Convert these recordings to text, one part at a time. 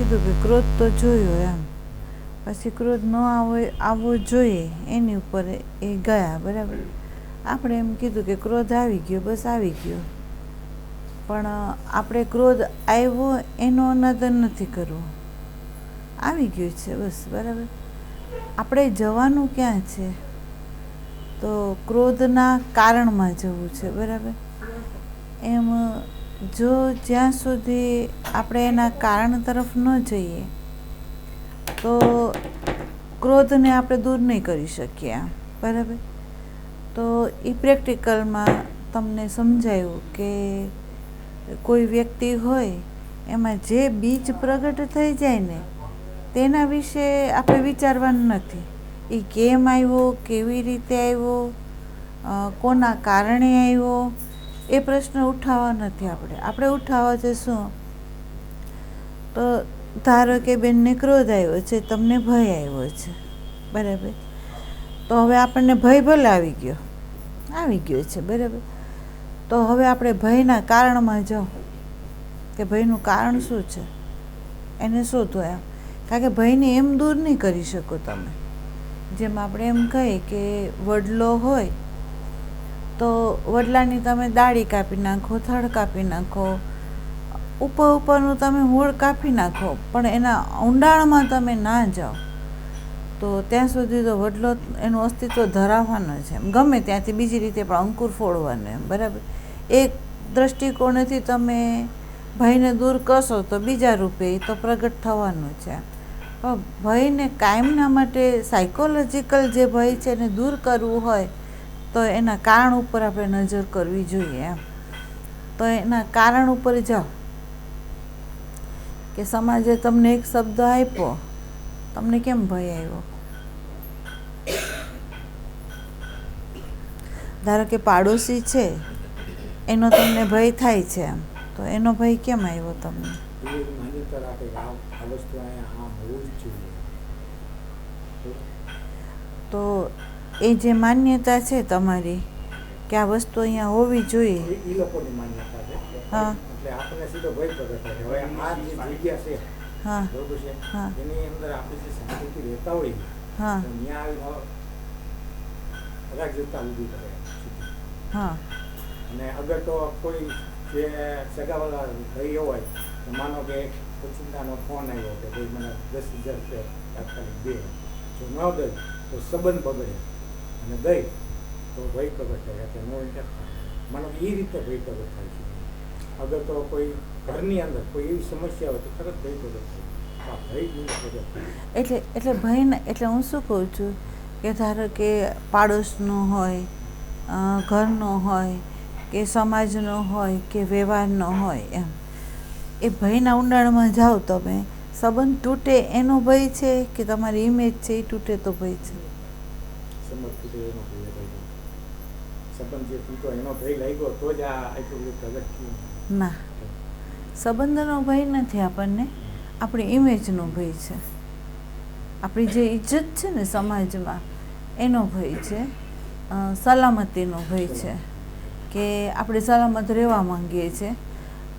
કીધું કે ક્રોધ તો જોયો એમ, પછી ક્રોધ ન આવવો જોઈએ એની ઉપર એ ગયા, બરાબર. આપણે એમ કીધું કે ક્રોધ આવી ગયો, બસ આવી ગયો, પણ આપણે ક્રોધ આવ્યો એનો અનાદર નથી કરવો, આવી ગયું છે બસ, બરાબર. આપણે જવાનું ક્યાં છે? તો ક્રોધના કારણમાં જવું છે, બરાબર. એમ જો જ્યાં સુધી આપણે એના કારણ તરફ ન જઈએ તો ક્રોધને આપણે દૂર નહીં કરી શકીએ, બરાબર. તો એ પ્રેક્ટિકલમાં તમને સમજાયું કે કોઈ વ્યક્તિ હોય એમાં જે બીજ પ્રગટ થઈ જાય ને તેના વિશે આપણે વિચારવાનું નથી. એ કેમ આવ્યો, કેવી રીતે આવ્યો, કોના કારણે આવ્યો, એ પ્રશ્ન ઉઠાવવા નથી. આપણે ઉઠાવવા છે શું? તો ધારો કે બેનને ક્રોધ આવ્યો છે, તમને ભય આવ્યો છે, બરાબર. તો હવે આપણને ભય ભલે આવી ગયો છે, બરાબર. તો હવે આપણે ભયના કારણમાં જાઓ કે ભયનું કારણ શું છે, એને શોધો એમ. કારણ કે ભયને એમ દૂર નહીં કરી શકો તમે. જેમ આપણે એમ કહીએ કે વડલો હોય તો વડલાની તમે ડાળી કાપી નાખો, થડ કાપી નાખો, ઉપરનું તમે મૂળ કાપી નાખો, પણ એના ઊંડાણમાં તમે ના જાઓ તો ત્યાં સુધી તો વડલો એનું અસ્તિત્વ ધરાવવાનો છે. ગમે ત્યાંથી બીજી રીતે પણ અંકુર ફોડવાનો એમ, બરાબર. એક દ્રષ્ટિકોણથી તમે ભયને દૂર કરશો તો બીજા રૂપે તો પ્રગટ થવાનું છે. પણ ભયને કાયમના માટે સાયકોલોજીકલ જે ભય છે એને દૂર કરવું હોય તો એના કારણ ઉપર આપણે નજર કરવી જોઈએ એમ. તો એના કારણ ઉપર જાઓ કે સમાજે તમને એક શબ્દ આપ્યો, તમને કેમ ભય આવ્યો? ધારો કે પાડોશી છે એનો તમને ભય થાય છે એમ, તો એનો ભય કેમ આવ્યો તમને? તો એ જે માન્યતા છે તમારી કે આ વસ્તુ અહીંયા હોવી જોઈએ, એ લોકોની માન્યતા છે. હા, એટલે આપણને સીધો ભય પ્રગટ થાય. હવે આ જે જગ્યા છે, હા, બરોબર છે, હા, એની અંદર આપણે જે શાંતિથી રહેતા હોઈએ, હા, તો ત્યાં આવીને અરાજકતા ઊભી કરે. હા. અને અગર તો કોઈ જે સગાવાલા ભાઈ હોય તો માનો કે ઓચિંતાનો ફોન આવ્યો કે ભાઈ મને 10,000 રૂપિયા તાત્કાલિક દે, જો ન દે તો સંબંધ બગડે, અને દઈ તો ભય પ્રગટ થાય. એટલે નો ઇન્ટરેસ્ટ માનો એ રીતે ભય પ્રગટ થાય છે. અગર તો કોઈ ઘરની અંદર કોઈ એવી સમસ્યા હોય તો તરત ભય પ્રગટ થાય. ભય પ્રગટ થાય એટલે ભય, એટલે હું શું કહું છું કે ધારો કે પાડોશનો હોય, ઘરનો હોય, કે સમાજનો હોય, કે વ્યવહારનો હોય, એમ એ ભયના ઊંડાણમાં જાઓ તમે, સંબંધ તૂટે એનો ભય છે કે તમારી ઇમેજ છે એ તૂટે તો ભય છે? સંબંધ તૂટે એનો ભય લાગ્યો. સંબંધ જે તૂટો એનો ભય લાગ્યો તો જ આ આટલું બધું પ્રગટ થયું. ના, સંબંધનો ભય નથી આપણને, આપણી ઇમેજનો ભય છે. આપણી જે ઇજ્જત છે ને સમાજમાં એનો ભય છે, સલામતીનો ભય છે કે આપણે સલામત રહેવા માંગીએ છીએ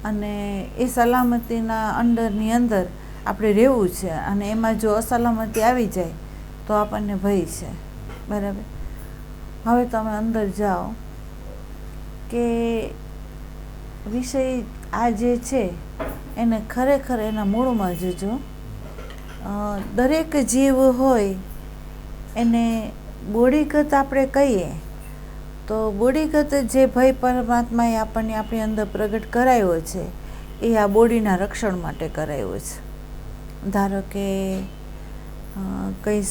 અને એ સલામતીના અંડરની અંદર આપણે રહેવું છે, અને એમાં જો અસલામતી આવી જાય તો આપણને ભય છે, બરાબર. હવે તમે અંદર જાઓ કે વિષય આ જે છે એને ખરેખર એના મૂળમાં જજો. દરેક જીવ હોય એને બોડીગત આપણે કહીએ તો બોડીગત જે ભય પરમાત્માએ આપણને આપણી અંદર પ્રગટ કરાયો છે એ આ બોડીના રક્ષણ માટે કરાયો છે. ધારો કે કંઈ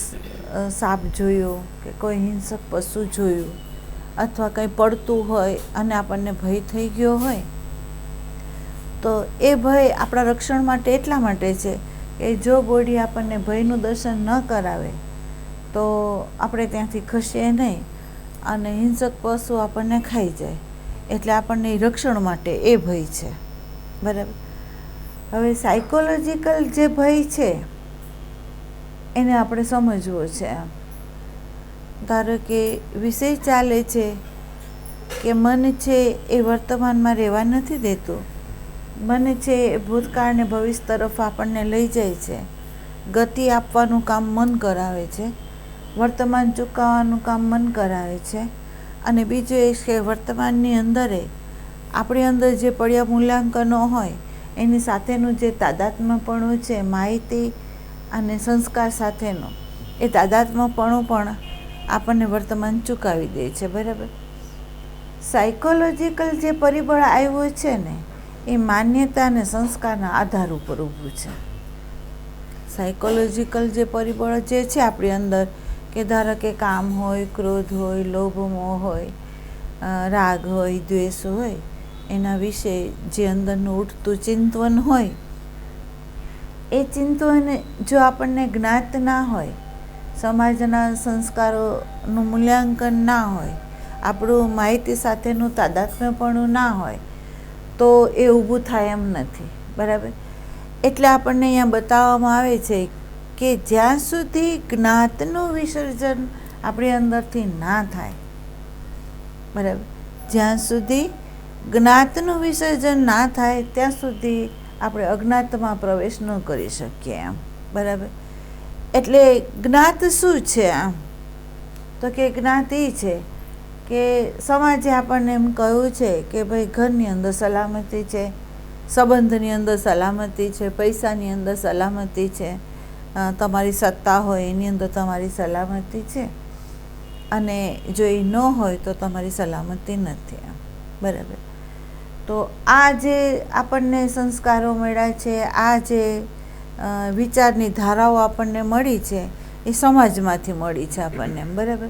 સાપ જોયો કે કોઈ હિંસક પશુ જોયું અથવા કંઈ પડતું હોય અને આપણને ભય થઈ ગયો હોય તો એ ભય આપણા રક્ષણ માટે એટલા માટે છે કે જો બોડી આપણને ભયનું દર્શન ન કરાવે તો આપણે ત્યાંથી ખસીએ નહીં અને હિંસક પશુ આપણને ખાઈ જાય. એટલે આપણને રક્ષણ માટે એ ભય છે, બરાબર. હવે સાયકોલોજીકલ જે ભય છે એને આપણે સમજવો છે. ધારો કે વિષય ચાલે છે કે મન છે એ વર્તમાનમાં રહેવા નથી દેતું, બને છે એ ભૂતકાળ ને ભવિષ્ય તરફ આપણને લઈ જાય છે, ગતિ આપવાનું કામ મન કરાવે છે, વર્તમાન ચૂકવવાનું કામ મન કરાવે છે. અને બીજું એ કે વર્તમાનની અંદરે આપણી અંદર જે પડ્યા મૂલ્યાંકનો હોય એની સાથેનું જે તાદાત્મ્યપણું છે, માહિતી અને સંસ્કાર સાથેનું એ તાદાત્મ્યપણું પણ આપણને વર્તમાન ચૂકાવી દે છે. બરાબર. સાયકોલોજીકલ જે પરિબળ આવ્યું છે ને એ માન્યતા અને સંસ્કારના આધાર ઉપર ઊભું છે. સાયકોલોજીકલ જે પરિબળ જે છે આપણી અંદર, કે ધારો કે કામ હોય, ક્રોધ હોય, લોભ મોહ હોય, રાગ હોય, દ્વેષ હોય, એના વિશે જે અંદરનું ઉઠતું ચિંતન હોય, એ ચિંતન જો આપણને જ્ઞાત ના હોય, સમાજના સંસ્કારોનું મૂલ્યાંકન ના હોય, આપણું માહિતી સાથેનું તાદાત્મ્યપણું ના હોય, તો એ ઊભું થાય એમ નથી. બરાબર. એટલે આપણને અહીંયા બતાવવામાં આવે છે કે જ્યાં સુધી જ્ઞાતનું વિસર્જન આપણી અંદરથી ના થાય, બરાબર, જ્યાં સુધી જ્ઞાતનું વિસર્જન ના થાય ત્યાં સુધી આપણે અજ્ઞાતમાં પ્રવેશ ન કરી શકીએ એમ. બરાબર. એટલે જ્ઞાત શું છે આમ? તો કે જ્ઞાત એ છે કે સમાજે આપણને એમ કહ્યું છે કે ભાઈ ઘરની અંદર સલામતી છે, સંબંધની અંદર સલામતી છે, પૈસાની અંદર સલામતી છે, તમારી સત્તા હોય એની અંદર તમારી સલામતી છે, અને જો એ ન હોય તો તમારી સલામતી નથી એમ. બરાબર. તો આ જે આપણને સંસ્કારો મળ્યા છે, આ જે વિચારની ધારાઓ આપણને મળી છે, એ સમાજમાંથી મળી છે આપણને. બરાબર.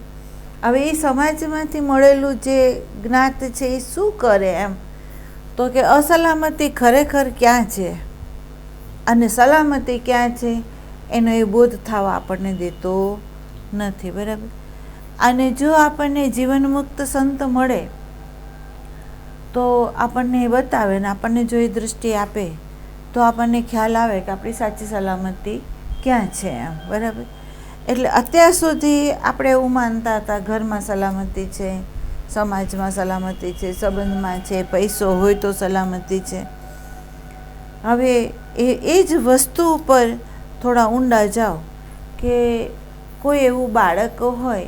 હવે એ સમાજમાંથી મળેલું જે જ્ઞાત છે એ શું કરે એમ? તો કે અસલામતી ખરેખર ક્યાં છે અને સલામતી ક્યાં છે એનો એ બોધ થવા આપણને દેતો નથી. બરાબર. અને જો આપણને જીવનમુક્ત સંત મળે તો આપણને એ બતાવે ને આપણને જો એ દૃષ્ટિ આપે તો આપણને ખ્યાલ આવે કે આપણી સાચી સલામતી ક્યાં છે એમ. બરાબર. એટલે અત્યાર સુધી આપણે એવું માનતા હતા ઘરમાં સલામતી છે, સમાજમાં સલામતી છે, સંબંધમાં છે, પૈસો હોય તો સલામતી છે. હવે એ જ વસ્તુ ઉપર થોડા ઊંડા જાઓ કે કોઈ એવું બાળક હોય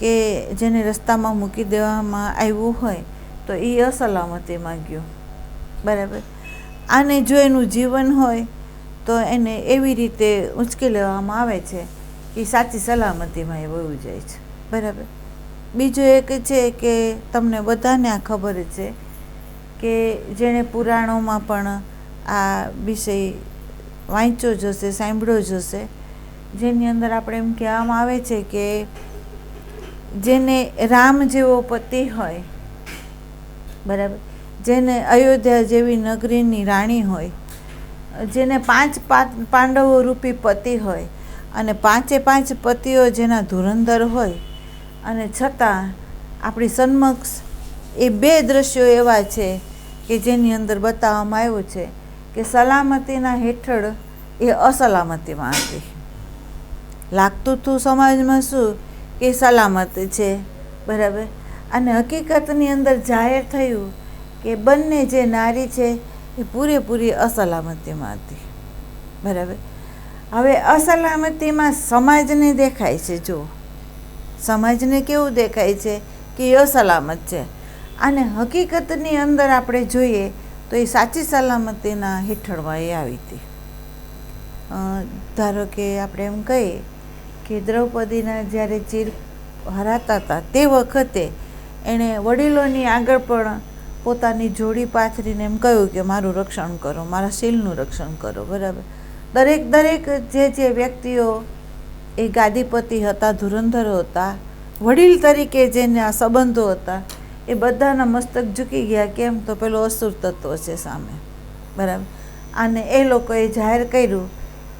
કે જેને રસ્તામાં મૂકી દેવામાં આવ્યું હોય તો એ અસલામતીમાં ગયો. બરાબર. અને જો એનું જીવન હોય તો એને એવી રીતે ઉંચકી લેવામાં આવે છે કે સાચી સલામતીમાં એ વયું જાય છે. બરાબર. બીજું એક છે કે તમને બધાને આ ખબર છે કે જેણે પુરાણોમાં પણ આ વિષય વાંચ્યો જ હશે, સાંભળ્યો જ હશે, જેની અંદર આપણે એમ કહેવામાં આવે છે કે જેને રામ જેવો પતિ હોય, બરાબર, જેને અયોધ્યા જેવી નગરીની રાણી હોય, જેને 5 પાંડવો રૂપી પતિ હોય અને 5 પતિઓ જેના ધુરંધર હોય, અને છતાં આપણી સમક્ષ એ 2 દ્રશ્યો એવા છે કે જેની અંદર બતાવવામાં આવ્યું છે કે સલામતીના હેઠળ એ અસલામતીમાં હતી. લાગતું હતું સમાજમાં શું કે સલામત છે. બરાબર. અને હકીકતની અંદર જાહેર થયું કે બંને જે નારી છે એ પૂરેપૂરી અસલામતીમાં હતી. બરાબર. હવે અસલામતીમાં સમાજને દેખાય છે, જો સમાજને કેવું દેખાય છે કે એ અસલામત છે, અને હકીકતની અંદર આપણે જોઈએ તો એ સાચી સલામતીના હેઠળમાં એ આવી હતી. ધારો કે આપણે એમ કહીએ કે દ્રૌપદીના જ્યારે ચીર હરાતા હતા તે વખતે એણે વડીલોની આગળ પણ પોતાની જોડી પાથરીને એમ કહ્યું કે મારું રક્ષણ કરો, મારા શીલનું રક્ષણ કરો. બરાબર. દરેક જે વ્યક્તિઓ એ ગાદીપતિ હતા, ધુરંધરો હતા, વડીલ તરીકે જેના સંબંધો હતા, એ બધાના મસ્તક ઝૂકી ગયા. કેમ? તો પેલો અસુર તત્વ છે સામે. બરાબર. અને એ લોકોએ જાહેર કર્યું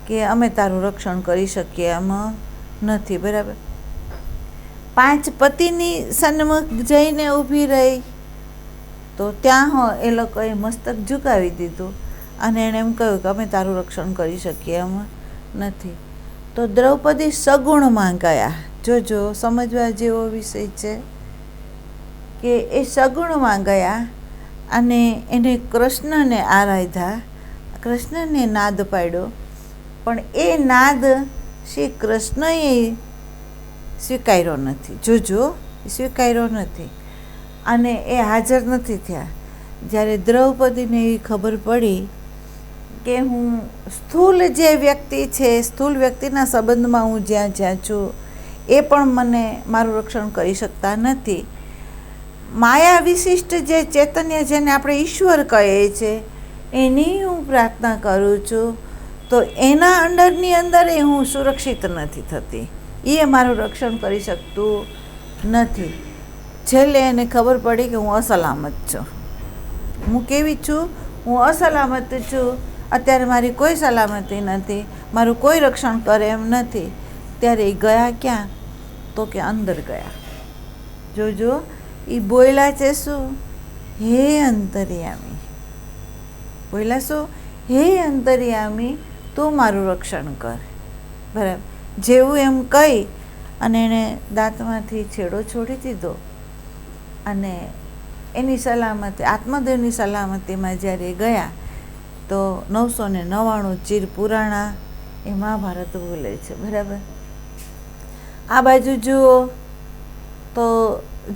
કે અમે તારું રક્ષણ કરી શકીએ એમ નથી. બરાબર. 5 પતિની સન્મુખ જઈને ઊભી રહી તો ત્યાં એ લોકોએ મસ્તક ઝુકાવી દીધું અને એણે એમ કહ્યું કે અમે તારું રક્ષણ કરી શકીએ એમ નથી. તો દ્રૌપદી સગુણમાં ગયા. જોજો, સમજવા જેવો વિષય છે કે એ સગુણમાં ગયા અને એને કૃષ્ણને આરાધ્યા, કૃષ્ણને નાદ પાડ્યો, પણ એ નાદ શ્રી કૃષ્ણએ સ્વીકાર્યો નથી. જોજો, સ્વીકાર્યો નથી અને એ હાજર નથી થયા. જ્યારે દ્રૌપદીને એવી ખબર પડી કે હું સ્થૂળ જે વ્યક્તિ છે, સ્થૂળ વ્યક્તિના સંબંધમાં હું જ્યાં જ્યાં છું, એ પણ મને મારું રક્ષણ કરી શકતા નથી. માયા વિશિષ્ટ જે ચૈતન્ય, જેને આપણે ઈશ્વર કહીએ છીએ, એની હું પ્રાર્થના કરું છું, તો એના અંડરની અંદર એ હું સુરક્ષિત નથી થતી, એ મારું રક્ષણ કરી શકતું નથી. છેલ્લે એને ખબર પડી કે હું અસલામત છું. હું કેવી છું? હું અસલામત છું. અત્યારે મારી કોઈ સલામતી નથી, મારું કોઈ રક્ષણ કરે એમ નથી. ત્યારે એ ગયા ક્યાં? તો કે અંદર ગયા. જોજો, એ બોલ્યા છે શું? હે અંતર્યામી. બોલ્યા શું? હે અંતર્યામી, તું મારું રક્ષણ કર. બરાબર. જેવું એમ કહી અને એણે દાંતમાંથી છેડો છોડી દીધો અને એની સલામતી, આત્મદેવની સલામતીમાં જ્યારે ગયા, તો 999 ચીર પુરાણા એ મહાભારત બોલે છે. બરાબર. આ બાજુ જુઓ તો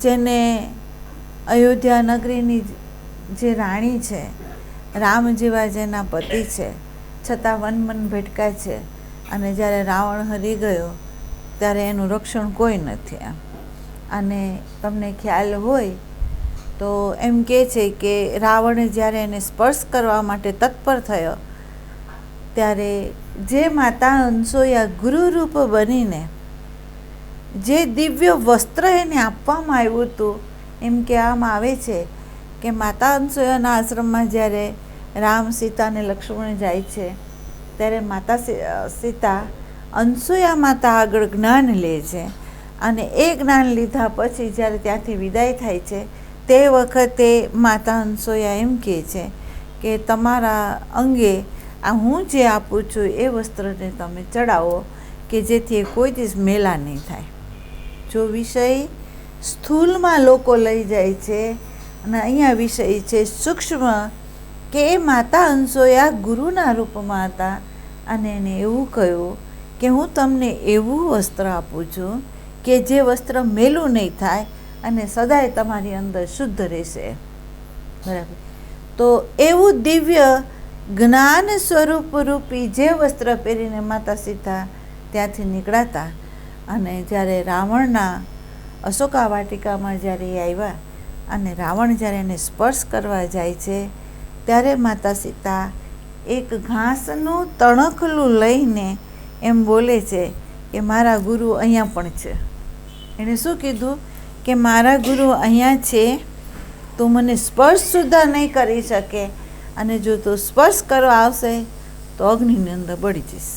જેને અયોધ્યા નગરીની જે રાણી છે, રામ જેવા જેના પતિ છે, છતાં વન ભટકાય છે, અને જ્યારે રાવણ હરી ગયો ત્યારે એનું રક્ષણ કોઈ નથી એમ. અને તમને ખ્યાલ હોય તો એમ કહે છે કે રાવણે જ્યારે એને સ્પર્શ કરવા માટે તત્પર થયો, ત્યારે જે માતા અનસૂયા ગુરુરૂપ બનીને જે દિવ્ય વસ્ત્ર એને આપવામાં આવ્યું હતું, એમ કહેવામાં આવે છે કે માતા અનસૂયાના આશ્રમમાં જ્યારે રામ, સીતા અને લક્ષ્મણ જાય છે, ત્યારે માતા સીતા અનસૂયા માતા આગળ જ્ઞાન લે છે, અને એ જ્ઞાન લીધા પછી જ્યારે ત્યાંથી વિદાય થાય છે, તે વખતે માતા અનસૂયા એમ કહે છે કે તમારા અંગે આ હું જે આપું છું એ વસ્ત્રને તમે ચડાવો, કે જેથી એ કોઈ દિવસ મેલા નહીં થાય. જો વિષય સ્થૂલમાં લોકો લઈ જાય છે, અને અહીંયા વિષય છે સૂક્ષ્મ, કે એ માતા અનસૂયા ગુરુના રૂપમાં હતા, અને એને એવું કહ્યું કે હું તમને એવું વસ્ત્ર આપું છું કે જે વસ્ત્ર મેલું નહીં થાય અને સદાય તમારી અંદર શુદ્ધ રહેશે. બરાબર. તો એવું દિવ્ય જ્ઞાન સ્વરૂપ રૂપી જે વસ્ત્ર પહેરીને માતા સીતા ત્યાંથી નીકળાતા, અને જ્યારે રાવણના અશોકા વાટિકામાં જ્યારે એ આવ્યા અને રાવણ જ્યારે એને સ્પર્શ કરવા જાય છે, ત્યારે માતા સીતા એક ઘાસનું તણખલું લઈને એમ બોલે છે કે મારા ગુરુ અહીંયા પણ છે. એણે શું કીધું? કે મારા ગુરુ અહીંયા છે, તો મને સ્પર્શ સુદ્ધા નહીં કરી શકે, અને જો તું સ્પર્શ કરવા આવશે તો અગ્નિની અંદર બળી જઈશ.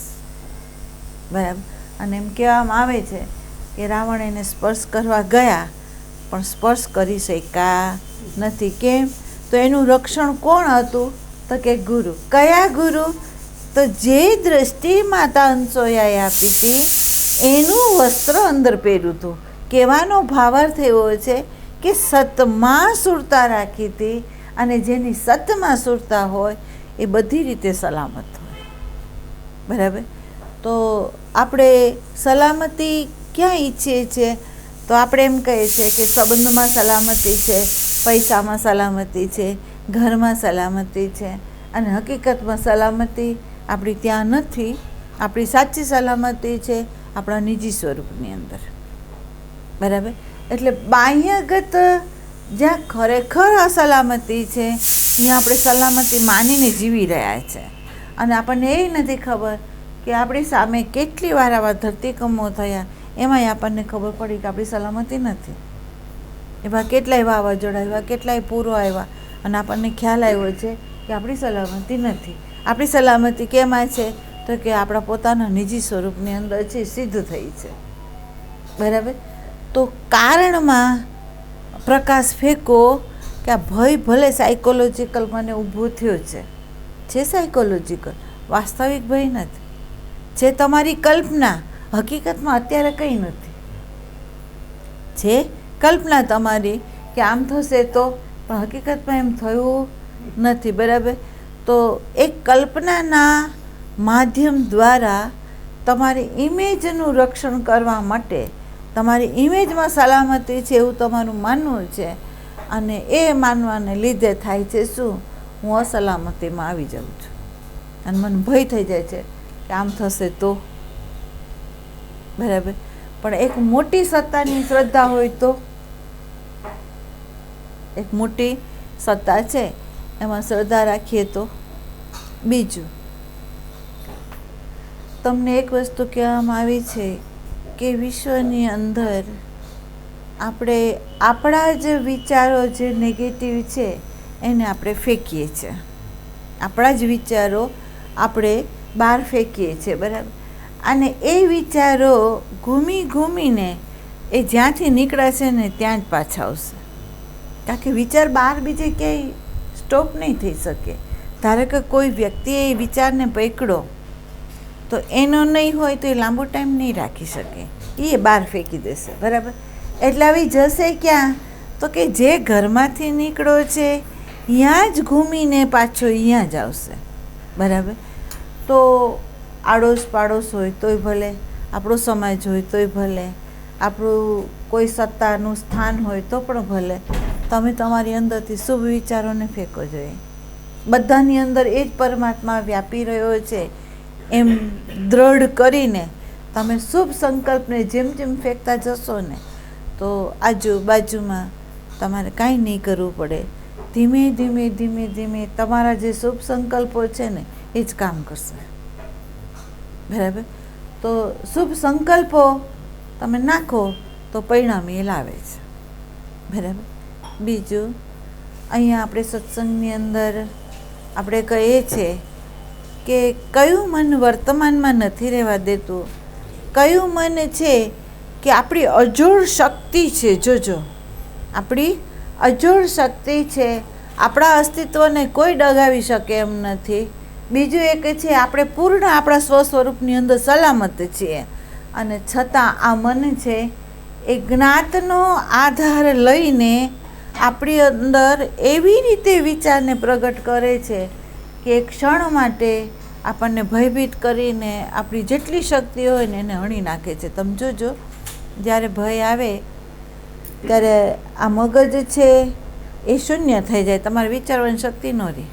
બરાબર. અને એમ કહેવામાં આવે છે કે રાવણ એને સ્પર્શ કરવા ગયા, પણ સ્પર્શ કરી શક્યા નથી. કેમ? તો એનું રક્ષણ કોણ હતું? તો કે ગુરુ. કયા ગુરુ? તો જે દ્રષ્ટિ માતા અનસૂયાએ આપી હતી એનું વસ્ત્ર અંદર પહેર્યું હતું. કહેવાનો ભાવાર્થ એવો છે કે સતમાં સુરતા રાખી હતી, અને જેની સતમાં સુરતા હોય એ બધી રીતે સલામત હોય. બરાબર. તો આપણે સલામતી ક્યાં ઈચ્છીએ છીએ? તો આપણે એમ કહીએ છીએ કે સંબંધમાં સલામતી છે, પૈસામાં સલામતી છે, ઘરમાં સલામતી છે, અને હકીકતમાં સલામતી આપણી ત્યાં નથી. આપણી સાચી સલામતી છે આપણા નિજી સ્વરૂપની અંદર. બરાબર. એટલે બાહ્યગત જ્યાં ખરેખર અસલામતી છે, ત્યાં આપણે સલામતી માનીને જીવી રહ્યા છે, અને આપણને એ નથી ખબર કે આપણી સામે કેટલી વાર આવા ધરતીકંપો થયા, એમાંય આપણને ખબર પડી કે આપણી સલામતી નથી. એવા કેટલાય વાવાઝોડા આવ્યા, કેટલાય પૂરો આવ્યા, અને આપણને ખ્યાલ આવ્યો છે કે આપણી સલામતી નથી. આપણી સલામતી કેમાં છે? તો કે આપણા પોતાના નિજી સ્વરૂપની અંદર છે, સિદ્ધ થઈ છે. બરાબર. તો કારણમાં પ્રકાશ ફેંકો કે આ ભય ભલે સાયકોલોજીકલ મને ઊભો થયો છે સાયકોલોજીકલ, વાસ્તવિક ભય નથી, છે તમારી કલ્પના. હકીકતમાં અત્યારે કંઈ નથી, છે કલ્પના તમારી કે આમ થશે તો પણ હકીકતમાં એમ થયું નથી. બરાબર. તો એક કલ્પનાના માધ્યમ દ્વારા તમારી ઇમેજનું રક્ષણ કરવા માટે, તમારી ઇમેજમાં સલામતી છે એવું તમારું માનવું છે, અને એ માનવાને લીધે થાય છે શું? હું અસલામતીમાં આવી જાઉં છું અને મને ભય થઈ જાય છે કે આમ થશે તો. બરાબર. પણ એક મોટી સત્તાની શ્રદ્ધા હોય તો, એક મોટી સત્તા છે એમાં શ્રદ્ધા રાખીએ તો. બીજું, તમને એક વસ્તુ કહેવામાં આવી છે કે વિશ્વની અંદર આપણે આપણા જ વિચારો જે નેગેટિવ છે એને આપણે ફેંકીએ છીએ. આપણા જ વિચારો આપણે બહાર ફેંકીએ છીએ. બરાબર. અને એ વિચારો ઘૂમીને એ જ્યાંથી નીકળે છે ને ત્યાં જ પાછા આવશે. કારણ કે વિચાર બહાર બીજે ક્યાંય સ્ટોપ નહીં થઈ શકે. ધારો કે કોઈ વ્યક્તિએ એ વિચારને પકડ્યો તો એનો નહીં હોય તો એ લાંબો ટાઈમ નહીં રાખી શકે, એ બહાર ફેંકી દેશે. બરાબર. એટલે આવી જશે ક્યાં? તો કે જે ઘરમાંથી નીકળ્યો છે ત્યાં જ ઘૂમીને પાછો અહીંયા જ આવશે. બરાબર. તો આડોશ પાડોશ હોય તોય ભલે, આપણો સમાજ હોય તોય ભલે, આપણું કોઈ સત્તાનું સ્થાન હોય તો પણ ભલે, તમે તમારી અંદરથી શુભ વિચારોને ફેંકો જોઈએ. બધાની અંદર એ જ પરમાત્મા વ્યાપી રહ્યો છે એમ દ્રઢ કરીને તમે શુભ સંકલ્પને જેમ જેમ ફેંકતા જશો ને તો આજુબાજુમાં તમારે કાંઈ નહીં કરવું પડે. ધીમે ધીમે ધીમે ધીમે તમારા જે શુભ સંકલ્પો છે ને એ જ કામ કરશે. બરાબર. તો શુભ સંકલ્પો તમે નાખો તો પરિણામ એ લાવે છે. બરાબર. બીજું, અહીંયા આપણે સત્સંગની અંદર આપણે કહીએ છીએ કે કયું મન વર્તમાનમાં નથી રહેવા દેતું, કયું મન છે કે આપણી અજોડ શક્તિ છે. જોજો, આપણી અજોડ શક્તિ છે, આપણા અસ્તિત્વને કોઈ ડગાવી શકે એમ નથી. બીજું એક છે આપણે પૂર્ણ આપણા સ્વસ્વરૂપની અંદર સલામત છીએ, અને છતાં આ મન છે એ જ્ઞાતનો આધાર લઈને આપણી અંદર એવી રીતે વિચારને પ્રગટ કરે છે કે એક ક્ષણ માટે આપણને ભયભીત કરીને આપણી જેટલી શક્તિ હોય ને એને હણી નાખે છે. તમે જોજો, જ્યારે ભય આવે ત્યારે આ મગજ છે એ શૂન્ય થઈ જાય, તમારે વિચારવાની શક્તિ ન રહે.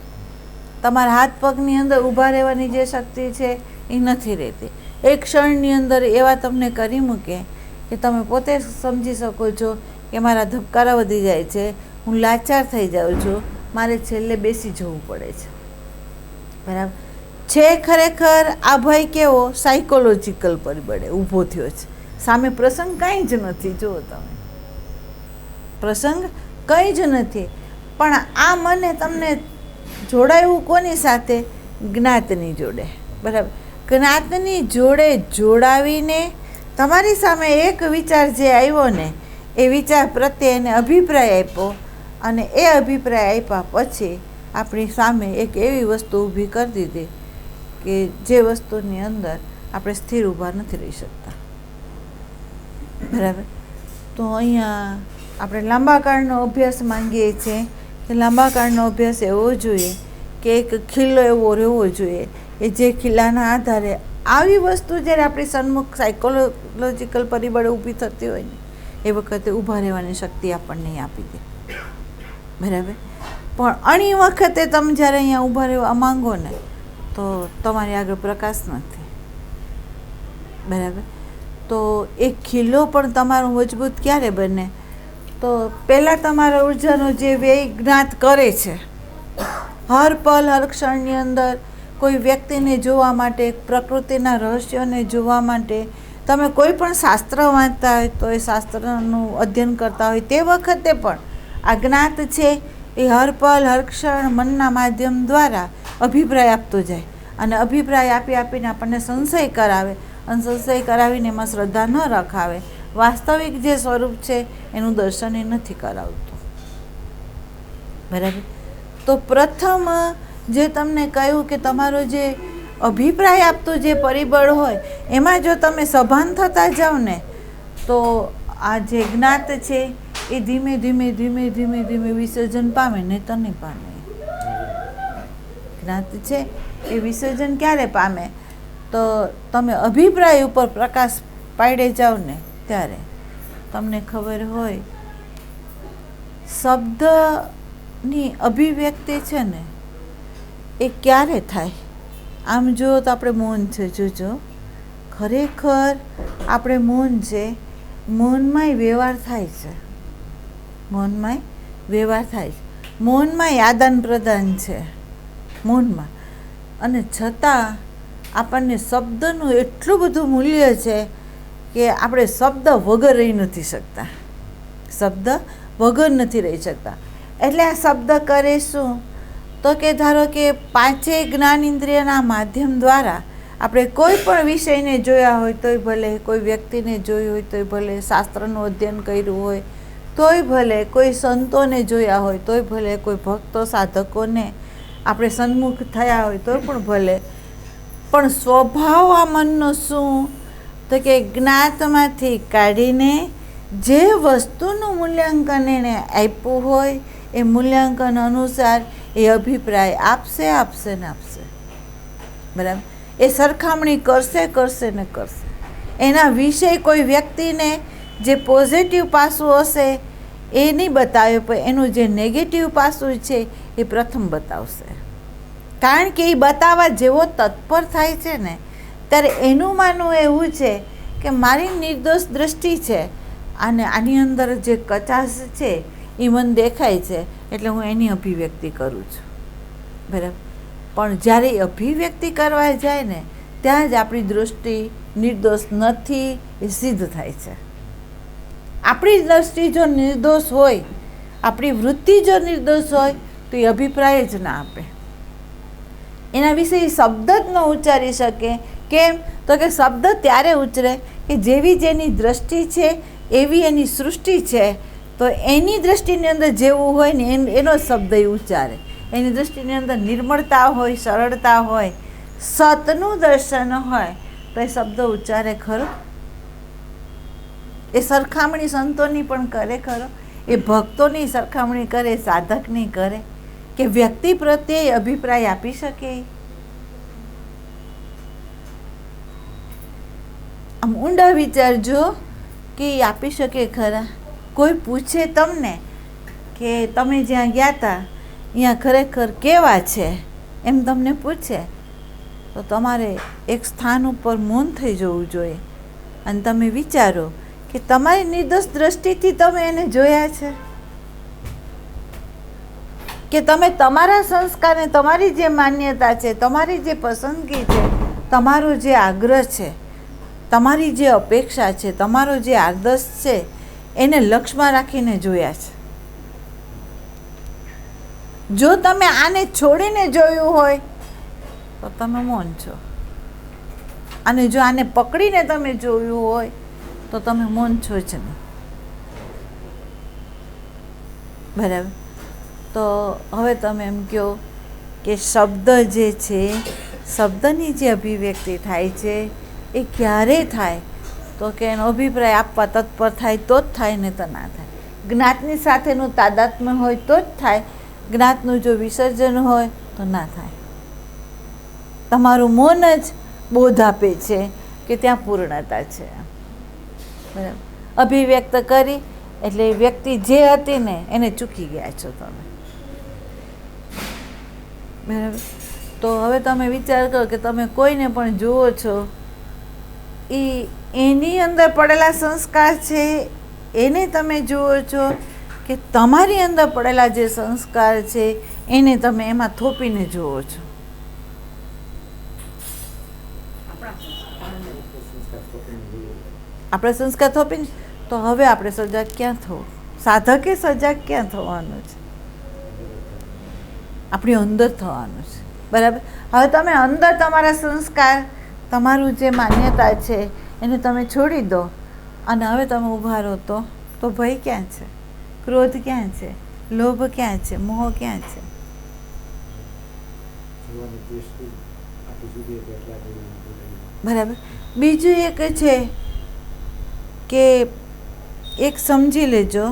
તમારા હાથ પગની અંદર ઊભા રહેવાની જે શક્તિ છે એ નથી રહેતી. એક ક્ષણની અંદર એવા તમને કરી મૂકે કે તમે પોતે સમજી શકો છો કે મારા ધબકારા વધી જાય છે, હું લાચાર થઈ જાઉં છું, મારે છેલ્લે બેસી જવું પડે છે. બરાબર છે. ખરેખર આ ભય કેવો સાયકોલોજીકલ પરિબળે ઊભો થયો છે. સામે પ્રસંગ કાંઈ જ નથી. જુઓ તમે, પ્રસંગ કંઈ જ નથી, પણ આ મને તમને જોડાયું કોની સાથે? જ્ઞાતની જોડે. બરાબર. જ્ઞાતની જોડે જોડાવીને તમારી સામે એક વિચાર જે આવ્યો ને એ વિચાર પ્રત્યે એને અભિપ્રાય આપ્યો, અને એ અભિપ્રાય આપ્યા પછી આપણી સામે એક એવી વસ્તુ ઊભી કરી દીધી કે જે વસ્તુની અંદર આપણે સ્થિર ઊભા નથી રહી શકતા. બરાબર. તો અહીંયા આપણે લાંબા કાળનો અભ્યાસ માંગીએ છીએ કે લાંબા કાળનો અભ્યાસ એવો જોઈએ કે એક ખીલ્લો એવો રહેવો જોઈએ કે જે ખીલ્લાના આધારે આવી વસ્તુ જ્યારે આપણી સન્મુખ સાયકોલોજીકલ પરિબળે ઊભી થતી હોય ને એ વખતે ઊભા રહેવાની શક્તિ આપણને આપી દે. બરાબર. પણ અણી વખતે તમે જ્યારે અહીંયા ઊભા રહેવા માંગો ને તો તમારી આગળ પ્રકાશ નથી. બરાબર. તો એ ખીલ્લો પણ તમારો મજબૂત ક્યારે બને? તો પહેલાં તમારા ઉર્જાનો જે વ્યય જ્ઞાત કરે છે, હર પલ હર ક્ષણની અંદર કોઈ વ્યક્તિને જોવા માટે, પ્રકૃતિના રહસ્યોને જોવા માટે તમે કોઈ પણ શાસ્ત્ર વાંચતા હોય તો એ શાસ્ત્રનું અધ્યયન કરતા હોય તે વખતે પણ આ જ્ઞાત છે એ હર પલ હર ક્ષણ મનના માધ્યમ દ્વારા અભિપ્રાય આપતો જાય, અને અભિપ્રાય આપીને આપણને સંશય કરાવે, અને સંશય કરાવીને એમાં શ્રદ્ધા ન રખાવે. વાસ્તવિક જે સ્વરૂપ છે એનું દર્શન એ નથી કરાવતું. બરાબર. તો પ્રથમ જે તમને કહ્યું કે તમારો જે અભિપ્રાય આપતો જે પરિબળ હોય એમાં જો તમે સભાન થતા જાઓ ને તો આ જે જ્ઞાત છે એ ધીમે ધીમે ધીમે ધીમે ધીમે વિસર્જન પામે, નહીં તો નહીં પામે. જ્ઞાત છે એ વિસર્જન ક્યારે પામે? તો તમે અભિપ્રાય ઉપર પ્રકાશ પાડે જાઓ ને ત્યારે તમને ખબર હોય શબ્દની અભિવ્યક્તિ છે ને એ ક્યારે થાય. આમ જુઓ તો આપણે મૌન છે, જોજો ખરેખર આપણે મૌન છે, મૌનમાંય વ્યવહાર થાય છે, મૌનમાંય વ્યવહાર થાય છે, મૌનમાંય આદાન પ્રદાન છે મૌનમાં. અને છતાં આપણને શબ્દનું એટલું બધું મૂલ્ય છે કે આપણે શબ્દ વગર રહી નથી શકતા, શબ્દ વગર નથી રહી શકતા. એટલે આ શબ્દ કરે શું? તો કે ધારો કે પાંચેય જ્ઞાન ઇન્દ્રિયના માધ્યમ દ્વારા આપણે કોઈ પણ વિષયને જોયા હોય તોય ભલે, કોઈ વ્યક્તિને જોઈ હોય તોય ભલે, શાસ્ત્રનું અધ્યયન કર્યું હોય તોય ભલે, કોઈ સંતોને જોયા હોય તોય ભલે, કોઈ ભક્તો સાધકોને આપણે સન્મુખ થયા હોય તોય પણ ભલે. પણ સ્વભાવ આ મનનો શું? તો કે જ્ઞાતમાંથી કાઢીને જે વસ્તુનું મૂલ્યાંકન એણે આપ્યું હોય એ મૂલ્યાંકન અનુસાર એ અભિપ્રાય આપશે ને આપશે. બરાબર? એ સરખામણી કરશે ને કરશે. એના વિશે કોઈ વ્યક્તિને જે પોઝિટિવ પાસું હશે એ નહીં બતાવે, પણ એનું જે નેગેટિવ પાસું છે એ પ્રથમ બતાવશે. કારણ કે એ બતાવવા જેવો તત્પર થાય છે ને ત્યારે એનું માનવું એવું છે કે મારી નિર્દોષ દ્રષ્ટિ છે અને આની અંદર જે કચાશ છે એ મને દેખાય છે એટલે હું એની અભિવ્યક્તિ કરું છું. બરાબર? પણ જ્યારે એ અભિવ્યક્તિ કરવા જાય ને ત્યાં જ આપણી દૃષ્ટિ નિર્દોષ નથી એ સિદ્ધ થાય છે. આપણી દ્રષ્ટિ જો નિર્દોષ હોય, આપણી વૃત્તિ જો નિર્દોષ હોય તો એ અભિપ્રાય જ ના આપે, એના વિશે એ શબ્દ જ ન ઉચ્ચારી શકે. કેમ? તો કે શબ્દ ત્યારે ઉચ્ચરે કે જેવી જેની દ્રષ્ટિ છે એવી એની સૃષ્ટિ છે, તો એની દ્રષ્ટિની અંદર જેવું હોય ને એનો શબ્દ એ ઉચ્ચારે. એની દૃષ્ટિની અંદર નિર્મળતા હોય, સરળતા હોય, સતનું દર્શન હોય તો એ શબ્દ ઉચ્ચારે ખરો? એ સરખામણી સંતોની પણ કરે ખરો? એ ભક્તોની સરખામણી કરે, સાધકની કરે કે વ્યક્તિ પ્રત્યે અભિપ્રાય આપી શકે? આમ ઊંડા વિચારજો કે એ આપી શકે ખરા? કોઈ પૂછે તમને કે તમે જ્યાં ગયા હતા અહીંયા ખરેખર કેવા છે એમ તમને પૂછે તો તમારે એક સ્થાન ઉપર મૌન થઈ જવું જોઈએ અને તમે વિચારો કે તમારી નિર્દોષ દ્રષ્ટિથી તમે એને જોયા છે કે તમે તમારા સંસ્કારને, તમારી જે માન્યતા છે, તમારી જે પસંદગી છે, તમારો જે આગ્રહ છે, તમારી જે અપેક્ષા છે, તમારો જે આદર્શ છે એને લક્ષ્યમાં રાખીને જોયા છે. જો તમે આને છોડીને જોયું હોય તો તમે મૌન છો, અને જો આને પકડીને તમે જોયું હોય તો તમે મૌન છો જ નહીં. બરાબર? તો હવે તમે એમ કહો કે શબ્દ જે છે, શબ્દની જે અભિવ્યક્તિ થાય છે એ ક્યારે થાય? તો કે એનો અભિપ્રાય આપવા તત્પર થાય તો જ થાય, ને તો ના થાય. જ્ઞાતની સાથેનું તાદાત્મ્ય હોય તો જ થાય, જ્ઞાતનું જો વિસર્જન હોય તો ના થાય. તમારું મૌન જ બોધ આપે છે કે ત્યાં પૂર્ણતા છે. બરાબર? અભિવ્યક્ત કરી એટલે વ્યક્તિ જે હતી ને એને ચૂકી ગયા છો તમે. બરાબર? તો હવે તમે વિચાર કરો કે તમે કોઈને પણ જુઓ છો, એની અંદર પડેલા સંસ્કાર છે એને તમે જુઓ છો કે તમારી અંદર પડેલા જે સંસ્કાર છે એને તમે એમાં થોપીને જુઓ છો? આપણે સંસ્કાર થોપીને, તો હવે આપણે સજાગ ક્યાં થવું? સાધકે સજાગ ક્યાં થવાનું છે? આપણી અંદર થવાનું છે. બરાબર? હવે તમે અંદર તમારા સંસ્કાર, તમારું જે માન્યતા છે એને તમે છોડી દો અને હવે તમે ઊભા રહો તો ભય ક્યાં છે? ક્રોધ ક્યાં છે? લોભ ક્યાં છે? મોહ ક્યાં છે? બરાબર? બીજું એક છે કે એક સમજી લેજો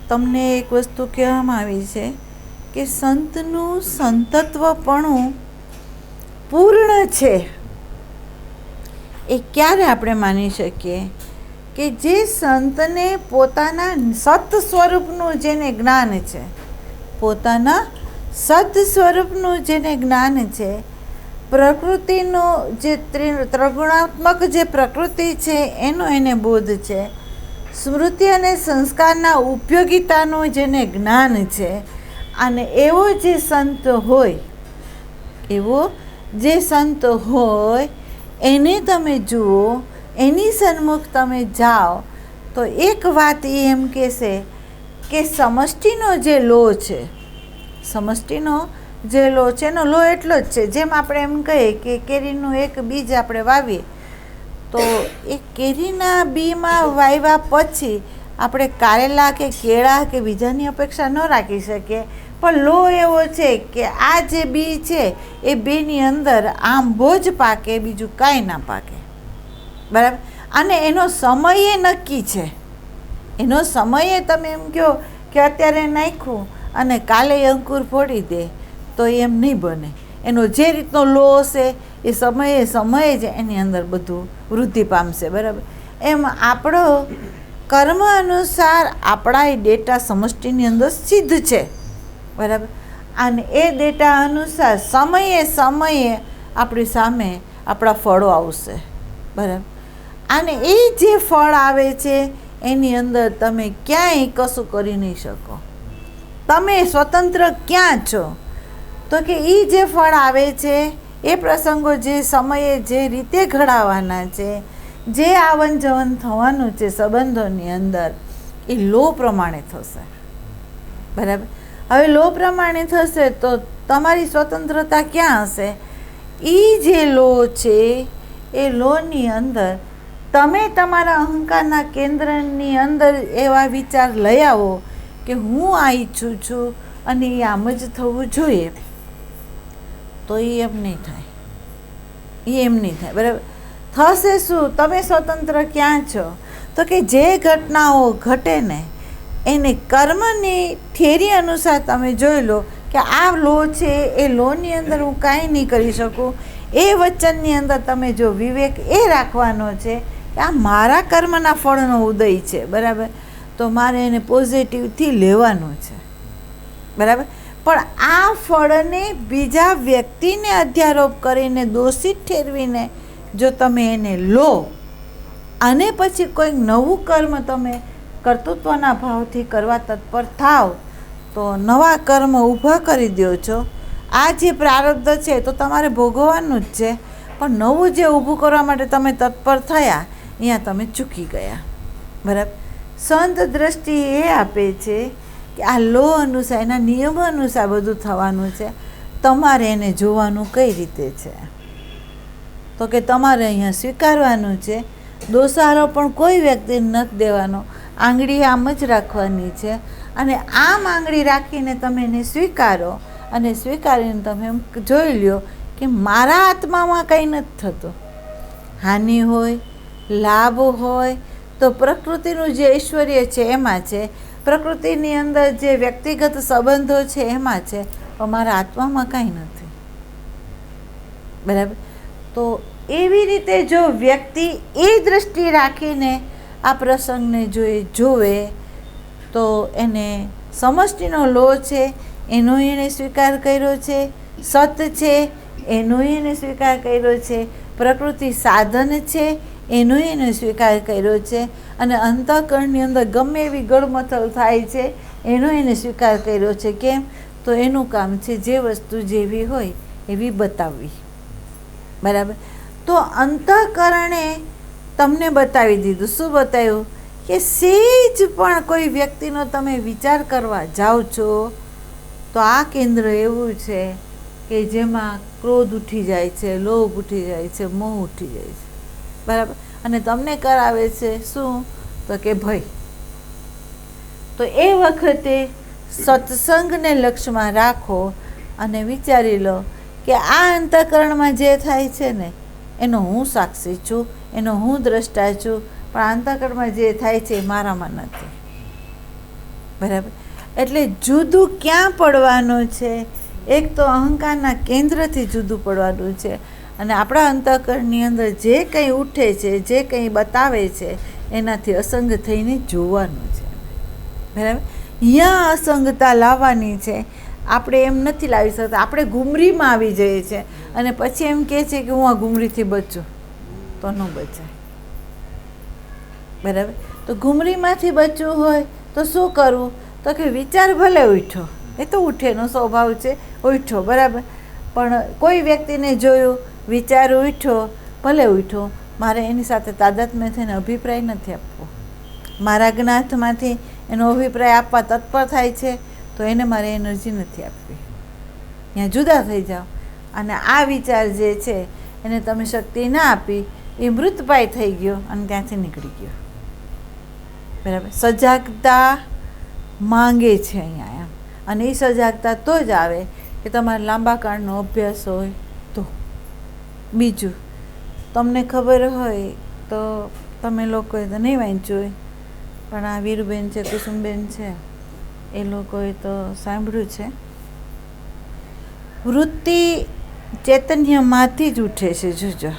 તમને એક વસ્તુ કહેવામાં આવી છે કે સંતનું સંતત્વપણું પૂર્ણ છે. એ ક્યારે આપણે માની શકીએ કે જે સંતને પોતાના સત સ્વરૂપનું જેને જ્ઞાન છે, પોતાના સત સ્વરૂપનું જેને જ્ઞાન છે, પ્રકૃતિનો જે ત્રિગુણાત્મક જે પ્રકૃતિ છે એનો એને બોધ છે, સ્મૃતિ અને સંસ્કારના ઉપયોગિતાનું જેને જ્ઞાન છે, અને એવો જે સંત હોય, એવો જે સંત હોય એને તમે જુઓ, એની સન્મુખ તમે જાઓ તો એક વાત એ એમ કહેશે કે સમષ્ટિનો જે લો છે, સમષ્ટિનો જે લો છે એનો લો એટલો જ છે. જેમ આપણે એમ કહીએ કે કેરીનું એક બીજ આપણે વાવીએ તો એ કેરીના બીમાં વાવ્યા પછી આપણે કારેલા કે કેળા કે બીજાની અપેક્ષા ન રાખી શકીએ, પણ લો એવો છે કે આ જે બી છે એ બીની અંદર આંબો જ પાકે, બીજું કાંઈ ના પાકે, બરાબર. અને એનો સમય નક્કી છે. એનો સમય તમે એમ કહો કે અત્યારે નાખ્યું અને કાલે અંકુર ફોડી દે તો એમ નહીં બને. એનો જે રીતનો લો હશે એ સમયે જ એની અંદર બધું વૃદ્ધિ પામશે, બરાબર. એમ આપણો કર્મ અનુસાર આપણા એ ડેટા સમષ્ટિની અંદર સિદ્ધ છે, બરાબર. અને એ ડેટા અનુસાર સમયે આપણી સામે આપણા ફળો આવશે, બરાબર. અને એ જે ફળ આવે છે એની અંદર તમે ક્યાંય કશું કરી નહીં શકો. તમે સ્વતંત્ર ક્યાં છો? તો કે એ જે ફળ આવે છે એ પ્રસંગો જે સમયે જે રીતે ઘડાવાના છે, જે આવન જવન થવાનું છે સંબંધોની અંદર, એ લો પ્રમાણે થશે, બરાબર. હવે લો પ્રમાણે થશે તો તમારી સ્વતંત્રતા ક્યાં હશે? એ જે લો છે એ લોની અંદર તમે તમારા અહંકારના કેન્દ્રની અંદર એવા વિચાર લઈ આવો કે હું આ ઈચ્છું છું અને એ આમ જ થવું જોઈએ, તો એ એમ નહીં થાય, બરાબર. થશે શું? તમે સ્વતંત્ર ક્યાં છો? તો કે જે ઘટનાઓ ઘટે ને એને કર્મની થિયરી અનુસાર તમે જોઈ લો કે આ લો છે, એ લોની અંદર હું કાંઈ નહીં કરી શકું. એ વચનની અંદર તમે જો વિવેક એ રાખવાનો છે કે આ મારા કર્મના ફળનો ઉદય છે, બરાબર, તો મારે એને પોઝિટિવથી લેવાનું છે, બરાબર. પણ આ ફળને બીજા વ્યક્તિને અધ્યારોપ કરીને દોષિત ઠેરવીને જો તમે એને લો અને પછી કોઈક નવું કર્મ તમે કર્તૃત્વના ભાવથી કરવા તત્પર થાવ તો નવા કર્મ ઊભા કરી દો છો. આ જે પ્રારબ્ધ છે તો તમારે ભોગવવાનું જ છે, પણ નવું જે ઊભું કરવા માટે તમે તત્પર થયા અહીંયા તમે ચૂકી ગયા, બરાબર. સંત દ્રષ્ટિ એ આપે છે કે આ લો અનુસાર, એના નિયમો અનુસાર બધું થવાનું છે. તમારે એને જોવાનું કઈ રીતે છે? તો કે તમારે અહીંયા સ્વીકારવાનું છે. દોષારોપણ કોઈ વ્યક્તિને નથી દેવાનો, આંગળી આમ જ રાખવાની છે, અને આમ આંગળી રાખીને તમે એને સ્વીકારો, અને સ્વીકારીને તમે એમ જોઈ લ્યો કે મારા આત્મામાં કંઈ નથી થતું. હાનિ હોય, લાભ હોય તો પ્રકૃતિનું જે ઐશ્વર્ય છે એમાં છે, પ્રકૃતિની અંદર જે વ્યક્તિગત સંબંધો છે એમાં છે, પણ મારા આત્મામાં કાંઈ નથી, બરાબર. તો એવી રીતે જો વ્યક્તિ એ દ્રષ્ટિ રાખીને આ પ્રસંગને જોવે તો એને સમષ્ટિનો લો છે એનો એને સ્વીકાર કર્યો છે, સત છે એનો એને સ્વીકાર કર્યો છે, પ્રકૃતિ સાધન છે એનો એને સ્વીકાર કર્યો છે, અને અંતઃકરણની અંદર ગમે એવી ગળમથલ થાય છે એનો એને સ્વીકાર કર્યો છે. કેમ? તો એનું કામ છે જે વસ્તુ જેવી હોય એવી બતાવવી, બરાબર. તો અંતઃકરણે તમને બતાવી દીધું. શું બતાવ્યું? કે સેજ પણ કોઈ વ્યક્તિનો તમે વિચાર કરવા જાઓ છો તો આ કેન્દ્ર એવું છે કે જેમાં ક્રોધ ઉઠી જાય છે, લોભ ઉઠી જાય છે, મોહ ઉઠી જાય છે, બરાબર. અને તમને કરાવે છે શું? તો કે ભય. તો એ વખતે સત્સંગને લક્ષ્યમાં રાખો અને વિચારી લો કે આ અંતઃકરણમાં જે થાય છે ને એનો હું સાક્ષી છું, એનો હું દ્રષ્ટા છું, પણ અંતઃકરણમાં જે થાય છે એ મારામાં નથી, બરાબર. એટલે જુદું ક્યાં પડવાનું છે? એક તો અહંકારના કેન્દ્રથી જુદું પડવાનું છે, અને આપણા અંતઃકરણની અંદર જે કંઈ ઉઠે છે, જે કંઈ બતાવે છે, એનાથી અસંગ થઈને જોવાનું છે. બરાબર. અહીંયા અસંગતા લાવવાની છે. આપણે એમ નથી લાવી શકતા. આપણે ગુમરીમાં આવી જઈએ છીએ અને પછી એમ કહે છે કે હું આ ગુમરીથી બચું, તો ન બચાય. બરાબર. તો ગુમરીમાંથી બચવું હોય તો શું કરવું? તો કે વિચાર ભલે ઉઠ્યો, એ તો ઉઠેનો સ્વભાવ છે, ઉઠ્યો, બરાબર. પણ કોઈ વ્યક્તિને જોયું, વિચાર ઉઠ્યો, ભલે ઉઠ્યો, મારે એની સાથે તાદાત્મ્ય થઈને અભિપ્રાય નથી આપવો. મારા જ્ઞાતમાંથી એનો અભિપ્રાય આપવા તત્પર થાય છે તો એને મારે એનર્જી નથી આપવી. ત્યાં જુદા થઈ જાઓ. અને આ વિચાર જે છે એને તમે શક્તિ ના આપી, એ મૃતપાય થઈ ગયો અને ત્યાંથી નીકળી ગયો. બરાબર. સજાગતા માંગે છે અહીંયા એમ. અને એ સજાગતા તો જ આવે કે તમારે લાંબા કાળનો અભ્યાસ હોય તો. બીજું, તમને ખબર હોય તો તમે લોકોએ તો નહીં વાંચ્યું હોય, પણ આ વીરુબેન છે, કુસુમબેન છે, એ લોકોએ તો સાંભળ્યું છે. વૃત્તિ ચૈતન્યમાંથી જ ઉઠે છે. જોજો,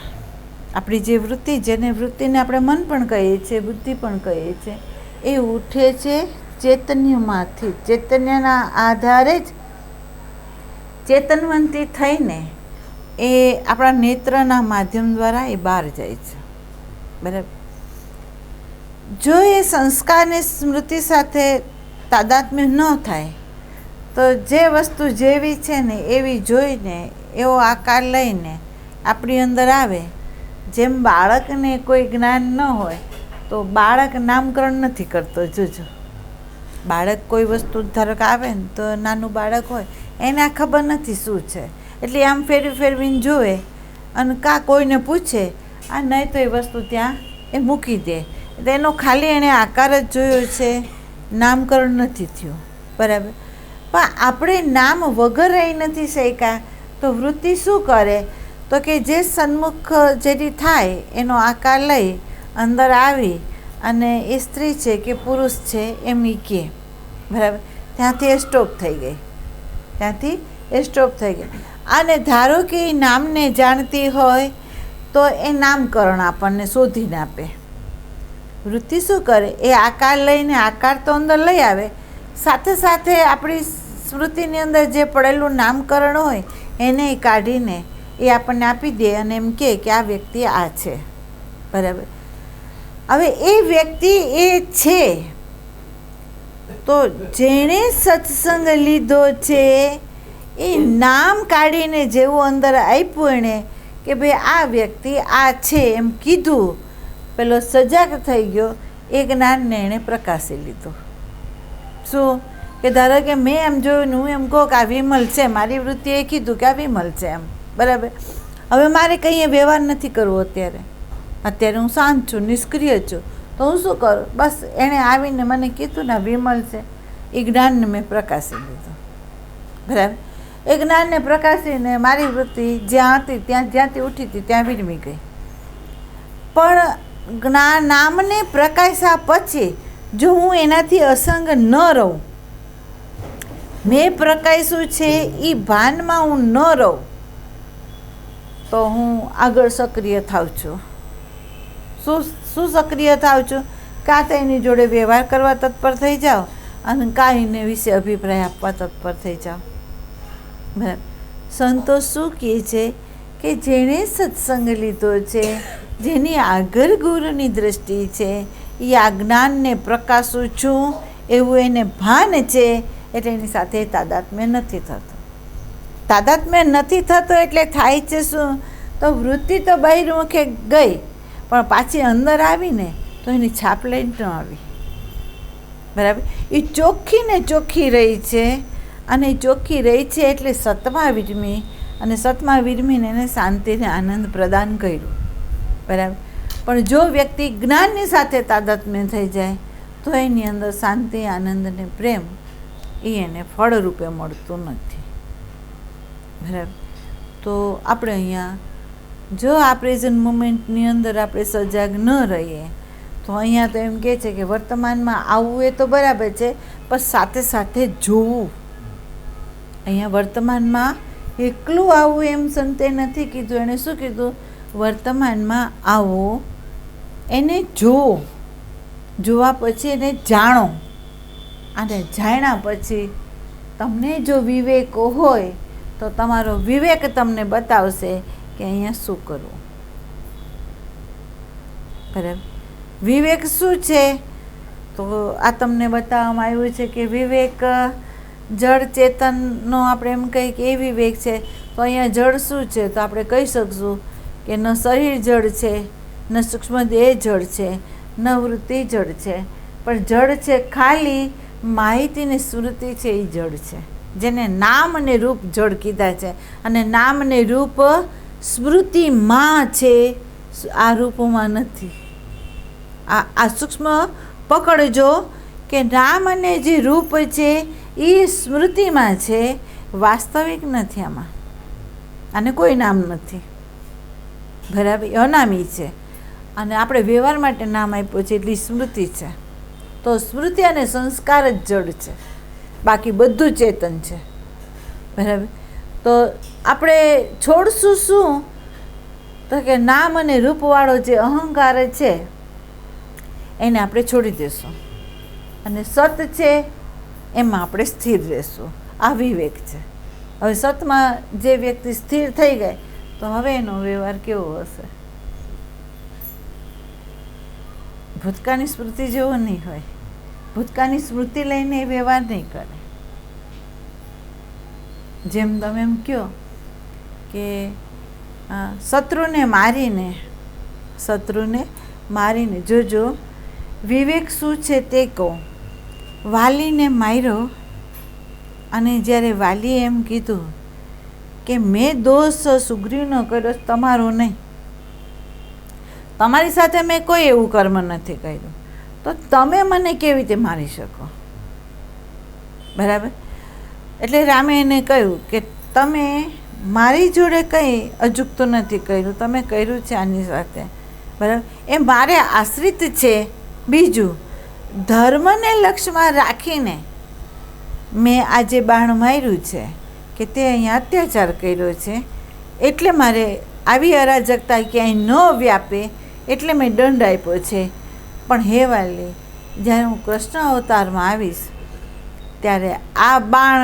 આપણી જે વૃત્તિ, જેને વૃત્તિને આપણે મન પણ કહીએ છીએ, બુદ્ધિ પણ કહીએ છીએ, એ ઉઠે છે ચૈતન્યમાંથી. ચૈતન્યના આધારે જ ચેતનવંતી થઈને એ આપણા નેત્રના માધ્યમ દ્વારા એ બહાર જાય છે. બરાબર. જો એ સંસ્કારની સ્મૃતિ સાથે તાદાત્મ્ય ન થાય તો જે વસ્તુ જેવી છે ને એવી જોઈને, એવો આકાર લઈને આપણી અંદર આવે. જેમ બાળકને કોઈ જ્ઞાન ન હોય તો બાળક નામકરણ નથી કરતો. જોજો, બાળક કોઈ વસ્તુ ધારો કે આવે ને તો નાનું બાળક હોય, એને આ ખબર નથી શું છે, એટલે આમ ફેરવીને જોવે અને કોઈને પૂછે, આ નહીં તો એ વસ્તુ ત્યાં એ મૂકી દે. એટલે એનો ખાલી એણે આકાર જ જોયો છે, નામકરણ નથી થયું. બરાબર. પણ આપણે નામ વગર રહી નથી શક્યા તો વૃત્તિ શું કરે? તો કે જે સન્મુખ જેથી થાય એનો આકાર લઈ અંદર આવી અને એ સ્ત્રી છે કે પુરુષ છે એમ એ કહે. બરાબર. ત્યાંથી એ સ્ટોપ થઈ ગઈ. અને ધારો કે એ નામને જાણતી હોય તો એ નામકરણ આપણને શોધીને આપે. વૃત્તિ શું કરે? એ આકાર લઈને, આકાર તો અંદર લઈ આવે, સાથે સાથે આપણી સ્મૃતિની અંદર જે પડેલું નામકરણ હોય એને કાઢીને એ આપણને આપી દે અને એમ કહે કે આ વ્યક્તિ આ છે. બરાબર. હવે એ વ્યક્તિ એ છે તો જેણે સત્સંગ લીધો છે એ નામ કાઢીને જેવું અંદર આપ્યું એણે કે ભાઈ આ વ્યક્તિ આ છે એમ કીધું, પેલો સજાગ થઈ ગયો, એ જ્ઞાનને એણે પ્રકાશી લીધો. શું કે ધારો કે મેં એમ જોયું ને હું એમ કહું કે આ વિમલ છે, મારી વૃત્તિએ કીધું કે આ વિમલ છે એમ. બરાબર. હવે મારે કંઈ વ્યવહાર નથી કરવો. અત્યારે હું શાંત છું, નિષ્ક્રિય છું, તો હું શું કરું? બસ એણે આવીને મને કીધું ને વિમલ છે, એ જ્ઞાનને મેં પ્રકાશી લીધું. બરાબર. એ જ્ઞાનને પ્રકાશીને મારી વૃત્તિ જ્યાં હતી જ્યાંથી ઉઠી હતી ત્યાં વિરમી ગઈ. પણ નામને પ્રકાશ્યા પછી જો હું એનાથી અસંગ ન રહું, મેં પ્રકાશ્યું છે એ ભાનમાં હું ન રહું, તો હું આગળ સક્રિય થાઉં છું. શું સક્રિય થાઉં છું? કાં તો એની જોડે વ્યવહાર કરવા તત્પર થઈ જાઓ અને કાં એને વિશે અભિપ્રાય આપવા તત્પર થઈ જાઓ. બરાબર. સંતો શું કહે છે કે જેણે સત્સંગ લીધો છે, જેની આગળ ગુરુની દ્રષ્ટિ છે, એ આ જ્ઞાનને પ્રકાશું છું એવું એને ભાન છે, એટલે એની સાથે તાદાત્મ્ય નથી થતો. તાદાત્મ્ય નથી થતો એટલે થાય છે શું? તો વૃત્તિ તો બહિર્મુખે ગઈ પણ પાછી અંદર આવીને તો એની છાપ લઈને ન આવી. બરાબર. એ ચોખ્ખી ને ચોખ્ખી રહી છે, અને એ ચોખ્ખી રહી છે એટલે સતમા વિરમી, અને સતમા વિરમીને એને શાંતિને આનંદ પ્રદાન કર્યું. બરાબર. પણ જો વ્યક્તિ જ્ઞાનની સાથે તાદાત્મ્ય થઈ જાય તો એની અંદર શાંતિ, આનંદ અને પ્રેમ એ એને ફળરૂપે મળતું નથી. બરાબર. તો આપણે અહીંયા જો આ પ્રેઝન્ટ મોમેન્ટની અંદર આપણે સજાગ ન રહીએ તો અહીંયા તો એમ કહે છે કે વર્તમાનમાં આવવું એ તો બરાબર છે, પણ સાથે સાથે જોવું. અહીંયા વર્તમાનમાં એકલું આવવું એમ સંતે નથી કીધું. એણે શું કીધું? વર્તમાનમાં આવો, એને જુઓ, જોવા પછી એને જાણો, અને જાણ્યા પછી તમને જો વિવેક હોય તો તમારો વિવેક તમને બતાવશે કે અહીંયા શું કરવું. બરાબર. વિવેક શું છે? તો આ તમને બતાવવામાં આવ્યું છે કે વિવેક જળ ચેતનનો આપણે એમ કહીએ કે એ વિવેક છે. તો અહીંયા જળ શું છે? તો આપણે કહી શકશું કે ન શરીર જળ છે, ન સૂક્ષ્મ દેહ જળ છે, ન વૃત્તિ જળ છે, પણ જળ છે ખાલી માહિતીની સ્મૃતિ છે એ જળ છે, જેને નામ અને રૂપ જળ કીધા છે. અને નામ અને રૂપ સ્મૃતિમાં છે, આ રૂપોમાં નથી. આ સૂક્ષ્મ પકડજો કે નામ અને જે રૂપ છે એ સ્મૃતિમાં છે, વાસ્તવિક નથી. આને કોઈ નામ નથી. બરાબર. અનામી છે, અને આપણે વ્યવહાર માટે નામ આપ્યું છે એટલી સ્મૃતિ છે. તો સ્મૃતિ અને સંસ્કાર જ જડ છે, બાકી બધું ચેતન છે. બરાબર. તો આપણે છોડશું શું? તો કે નામ અને રૂપવાળો જે અહંકાર છે એને આપણે છોડી દઈશું, અને સત છે એમાં આપણે સ્થિર રહેશું. આ વિવેક છે. હવે સતમાં જે વ્યક્તિ સ્થિર થઈ ગઈ તો હવે એનો વ્યવહાર કેવો હશે? ભૂતકાળની સ્મૃતિ જેવો નહીં હોય. ભૂતકાળની સ્મૃતિ લઈને એ વ્યવહાર નહીં કરે. જેમ તમે એમ કહો કે શત્રુને મારીને જોજો વિવેક શું છે તે કહો. વાલીને માર્યો, અને જ્યારે વાલીએ એમ કીધું કે મેં દોષ સુગ્રીવનો કર્યો, તમારો નહીં, તમારી સાથે મેં કોઈ એવું કર્મ નથી કર્યું, તો તમે મને કેવી રીતે મારી શકો? બરાબર. એટલે રામે એને કહ્યું કે તમે મારી જોડે કંઈ અજુગતું નથી કર્યું, તમે કર્યું છે આની સાથે. બરાબર. એ મારે આશ્રિત છે. બીજું, ધર્મને લક્ષ્યમાં રાખીને મેં આ જે બાણ માર્યું છે કે તે અહીંયા અત્યાચાર કર્યો છે, એટલે મારે આવી અરાજકતા ક્યાંય ન વ્યાપે એટલે મેં દંડ આપ્યો છે. પણ હે વાલી, જ્યારે હું કૃષ્ણ અવતારમાં આવીશ ત્યારે આ બાણ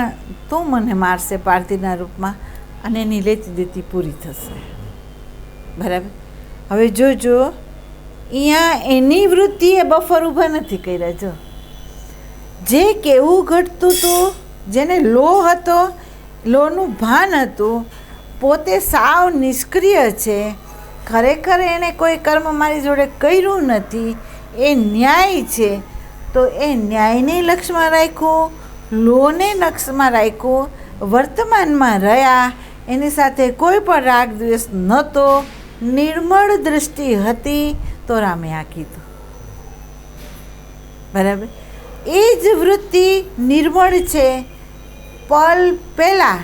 તું મને મારશે પાર્થિવના રૂપમાં, અને એની લેતી દેતી પૂરી થશે. બરાબર. હવે જોજો, અહીંયા એની વૃત્તિએ બફર ઊભા નથી કર્યા. જો જે કેવું ઘટતું હતું, જેને લોહ હતો, લોહનું ભાન હતું, પોતે સાવ નિષ્ક્રિય છે, ખરેખર એણે કોઈ કર્મ મારી જોડે કર્યું નથી, એ ન્યાય છે, તો એ ન્યાયને લક્ષ્યમાં રાખ્યું, લોહને લક્ષ્યમાં રાખ્યું, વર્તમાનમાં રહ્યા, એની સાથે કોઈ પણ રાગ દ્વેષ નહોતો, નિર્મળ દૃષ્ટિ હતી. તો રામે આ કીધું. બરાબર. એ જ વૃત્તિ નિર્મળ છે. પલ પહેલાં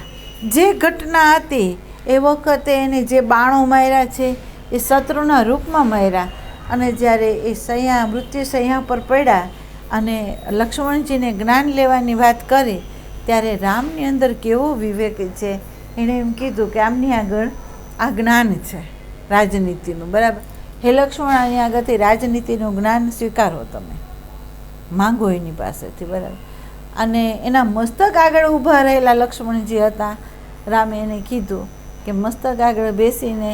જે ઘટના હતી એ વખતે એને જે બાણો માર્યા છે એ શત્રુના રૂપમાં માર્યા, અને જ્યારે એ મૃત્યુ સૈયા પર પડ્યા અને લક્ષ્મણજીને જ્ઞાન લેવાની વાત કરી ત્યારે રામની અંદર કેવો વિવેક છે. એણે એમ કીધું કે આમની આગળ આ જ્ઞાન છે રાજનીતિનું. બરાબર. હે લક્ષ્મણ, આની આગળથી રાજનીતિનું જ્ઞાન સ્વીકારો, તમે માંગો એની પાસેથી. બરાબર. અને એના મસ્તક આગળ ઊભા રહેલા લક્ષ્મણજી હતા. રામે એને કીધું કે મસ્તક આગળ બેસીને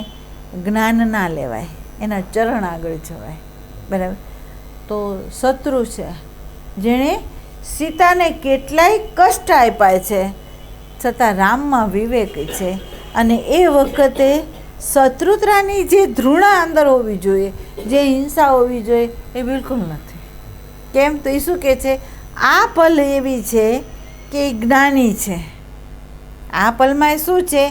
જ્ઞાન ના લેવાય, એના ચરણ આગળ જવાય. બરાબર. તો શત્રુ છે જેણે સીતાને કેટલાય કષ્ટ આપ્યા છે, છતાં રામમાં વિવેક છે, અને એ વખતે શત્રુતાની જે ધૃણા અંદર હોવી જોઈએ, જે હિંસા હોવી જોઈએ, એ બિલકુલ નથી. કેમ? તો એ શું કહે છે? આ પલ એવી છે કે એ જ્ઞાની છે. આ પલમાં શું છે?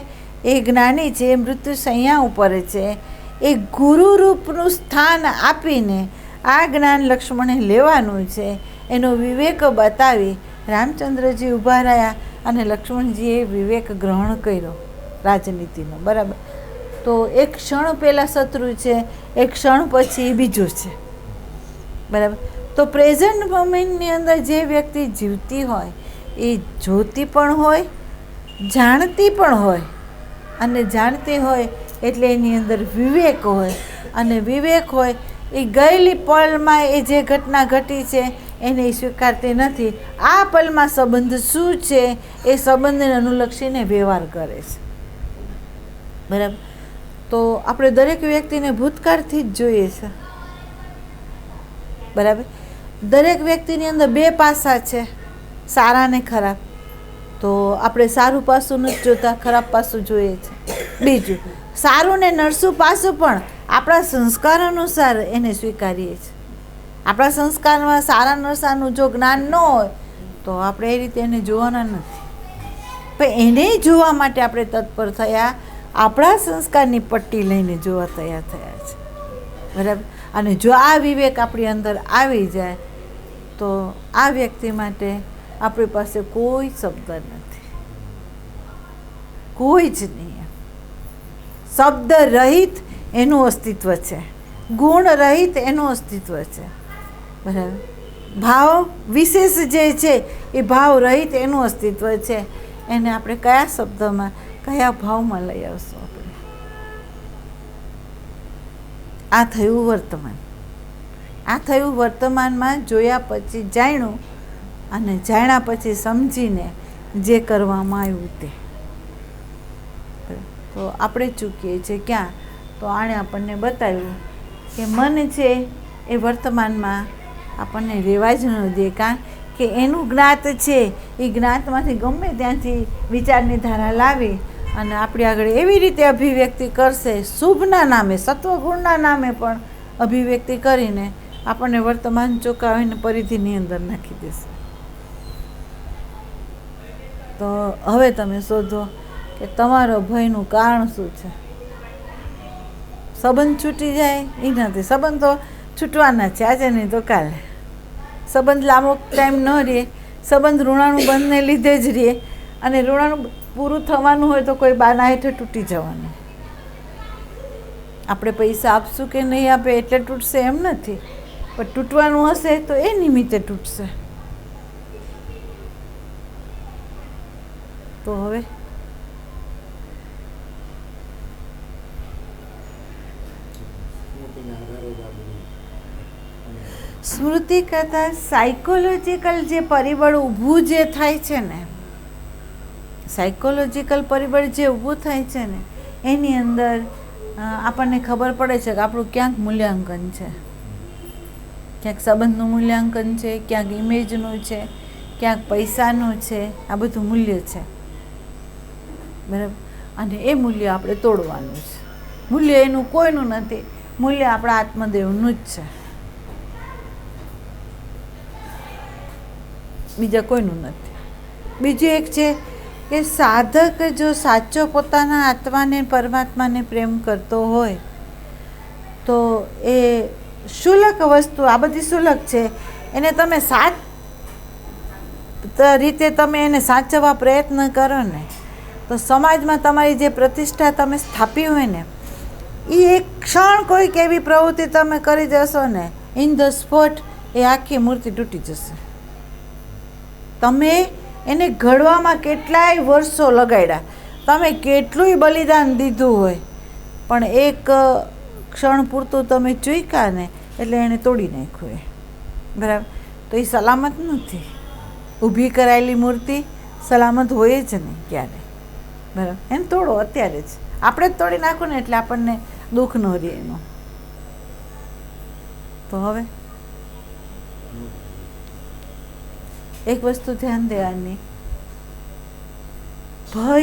એ જ્ઞાની છે, મૃત્યુ સૈયા ઉપર છે. એ ગુરુ રૂપનું સ્થાન આપીને આ જ્ઞાન લક્ષ્મણે લેવાનું છે. એનો વિવેક બતાવી રામચંદ્રજી ઊભા રહ્યા, અને લક્ષ્મણજીએ વિવેક ગ્રહણ કર્યો રાજનીતિનો. બરાબર. તો એક ક્ષણ પહેલાં શત્રુ છે, એક ક્ષણ પછી બીજો છે. બરાબર. તો પ્રેઝન્ટ મોમેન્ટની અંદર જે વ્યક્તિ જીવતી હોય એ જોતી પણ હોય, જાણતી પણ હોય, અને જાણતી હોય એટલે એની અંદર વિવેક હોય, અને વિવેક હોય એ ગયેલી પળમાં એ જે ઘટના ઘટી છે એને સ્વીકારતી નથી. આ પલમાં સંબંધ શું છે એ સંબંધને અનુલક્ષીને વ્યવહાર કરે છે. બરાબર. તો આપણે દરેક વ્યક્તિને ભૂતકાળથી જ જોઈએ છે. બરાબર. દરેક વ્યક્તિની અંદર બે પાસા છે, સારા ને ખરાબ. તો આપણે સારું પાસું નથી જોતા, ખરાબ પાસું જોઈએ છે. બીજું, સારું ને નરસું પાસું પણ આપણા સંસ્કાર અનુસાર એને સ્વીકારીએ છીએ. આપણા સંસ્કારમાં સારા નરસાનું જો જ્ઞાન ન હોય તો આપણે એ રીતે એને જોવાના નથી. પણ એને જોવા માટે આપણે તત્પર થયા, આપણા સંસ્કારની પટ્ટી લઈને જોવા તૈયાર થયા છે. બરાબર. અને જો આ વિવેક આપણી અંદર આવી જાય તો આ વ્યક્તિ માટે આપણી પાસે કોઈ શબ્દ નથી, કોઈ જ નહીં. શબ્દ રહિત એનું અસ્તિત્વ છે, ગુણ રહિત એનું અસ્તિત્વ છે. બરાબર. ભાવ વિશેષ જે છે એ ભાવ રહિત એનું અસ્તિત્વ છે. એને આપણે કયા શબ્દમાં, કયા ભાવમાં લઈ આવશું? આપણે આ થયું વર્તમાન. આ થયું વર્તમાનમાં જોયા પછી જાણ્યું, અને જાણ્યા પછી સમજીને જે કરવામાં આવ્યું તે. તો આપણે ચૂકીએ છીએ ક્યાં? તો આણે આપણને બતાવ્યું કે મન છે એ વર્તમાનમાં આપણને રહેવા જ ન દે. કારણ કે એનું જ્ઞાત છે, એ જ્ઞાતમાંથી ગમે ત્યાંથી વિચારની ધારા લાવી અને આપણી આગળ એવી રીતે અભિવ્યક્તિ કરશે, શુભના નામે, સત્વગુણના નામે પણ અભિવ્યક્તિ કરીને આપણને વર્તમાન ચોંકાવીને પરિધિની અંદર નાખી દેશે. તો હવે તમે શોધો કે તમારો ભયનું કારણ શું છે. સંબંધ છૂટી જાય એ નથી, સંબંધ તો છૂટવાના છે, આજે નહીં તો કાલે. સંબંધ લાંબો ટાઈમ ન રહે, સંબંધ ઋણાનું બંધને લીધે જ રહે, અને ઋણાનું પૂરું થવાનું હોય તો કોઈ બાના હેઠે તૂટી જવાનું. આપણે પૈસા આપશું કે નહીં આપે એટલે તૂટશે એમ નથી, પણ તૂટવાનું હશે તો એ નિમિત્તે તૂટશે. તો હવે સ્મૃતિ કરતાં સાયકોલોજીકલ જે પરિબળ ઊભું જે થાય છે ને, સાયકોલોજીકલ પરિબળ જે ઊભું થાય છે ને, એની અંદર આપણને ખબર પડે છે કે આપણું ક્યાંક મૂલ્યાંકન છે, ક્યાંક સંબંધનું મૂલ્યાંકન છે, ક્યાંક ઇમેજનું છે, ક્યાંક પૈસાનું છે. આ બધું મૂલ્ય છે. બરાબર. અને એ મૂલ્ય આપણે તોડવાનું છે. મૂલ્ય એનું કોઈનું નથી, મૂલ્ય આપણા આત્મદેવનું જ છે, બીજા કોઈનું નથી. બીજું એક છે કે સાધક જો સાચો પોતાના આત્માને, પરમાત્માને પ્રેમ કરતો હોય તો એ શુલ્ક વસ્તુ, આ બધી શુલ્ક છે, એને તમે રીતે તમે એને સાચવવા પ્રયત્ન કરો ને તો સમાજમાં તમારી જે પ્રતિષ્ઠા તમે સ્થાપી હોય ને, એ એક ક્ષણ કોઈક એવી પ્રવૃત્તિ તમે કરી જશો ને, ઇન ધ સ્પોટ એ આખી મૂર્તિ તૂટી જશે. તમે એને ઘડવામાં કેટલાય વર્ષો લગાડ્યા, તમે કેટલુંય બલિદાન દીધું હોય, પણ એક ક્ષણ પૂરતું તમે ચૂક્યા ને એટલે એને તોડી નાખ્યું. બરાબર. તો એ સલામત નથી. ઊભી કરાયેલી મૂર્તિ સલામત હોય જ નહીં ક્યારે. બરાબર. એને તોડો અત્યારે જ. આપણે જ તોડી નાખો ને એટલે આપણને દુઃખ ન રહે એનું. તો હવે એક વસ્તુ ધ્યાન દેવાની, ભય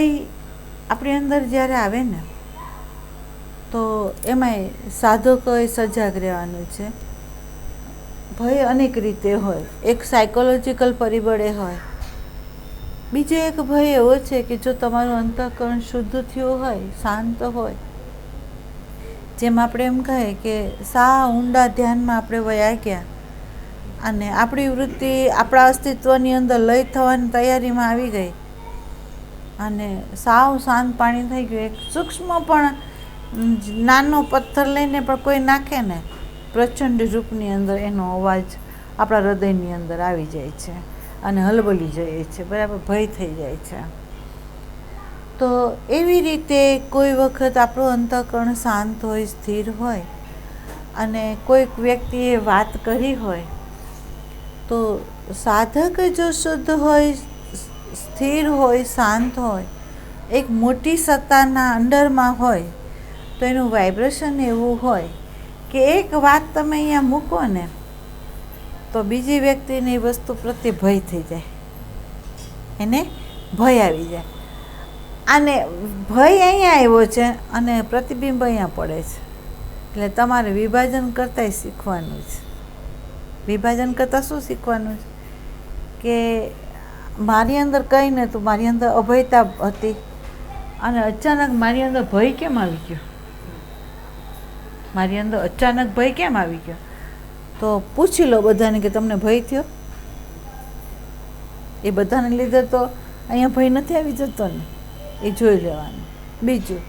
આપણી અંદર જ્યારે આવે ને તો એમાંય સાધકોએ સજાગ રહેવાનું છે. ભય અનેક રીતે હોય. એક સાયકોલોજીકલ પરિબળે હોય. બીજો એક ભય એવો છે કે જો તમારું અંતઃકરણ શુદ્ધ થયું હોય, શાંત હોય, જેમ આપણે એમ કહીએ કે સાવ ઊંડા ધ્યાનમાં આપણે વયા ગયા અને આપણી વૃત્તિ આપણા અસ્તિત્વની અંદર લય થવાની તૈયારીમાં આવી ગઈ અને સાવ શાંત પાણી થઈ ગયું, એક સૂક્ષ્મ પણ નાનો પથ્થર લઈને પણ કોઈ નાખે ને પ્રચંડ રૂપની અંદર એનો અવાજ આપણા હૃદયની અંદર આવી જાય છે અને હલબલી જાય છે, બરાબર, ભય થઈ જાય છે. તો એવી રીતે કોઈ વખત આપણું અંતઃકરણ શાંત હોય, સ્થિર હોય અને કોઈક વ્યક્તિએ વાત કરી હોય તો સાધક જો શુદ્ધ હોય, સ્થિર હોય, શાંત હોય, એક મોટી સત્તાના અંડરમાં હોય તો એનું વાઇબ્રેશન એવું હોય કે એક વાત તમે અહીંયા મૂકો ને તો બીજી વ્યક્તિની વસ્તુ પ્રત્યે ભય થઈ જાય, એને ભય આવી જાય. અને ભય અહીંયા આવ્યો છે અને પ્રતિબિંબ અહીંયા પડે છે. એટલે તમારે વિભાજન કરતાંય શીખવાનું છે. વિભાજન કરતાં શું શીખવાનું છે કે મારી અંદર કંઈ નહોતું, મારી અંદર અભયતા હતી અને અચાનક મારી અંદર ભય કેમ આવી ગયો, મારી અંદર અચાનક ભય કેમ આવી ગયો. તો પૂછી લો બધાને કે તમને ભય થયો? એ બધાને લીધે તો અહીંયા ભય નથી આવી જતો ને, એ જોઈ લેવાનું. બીજું,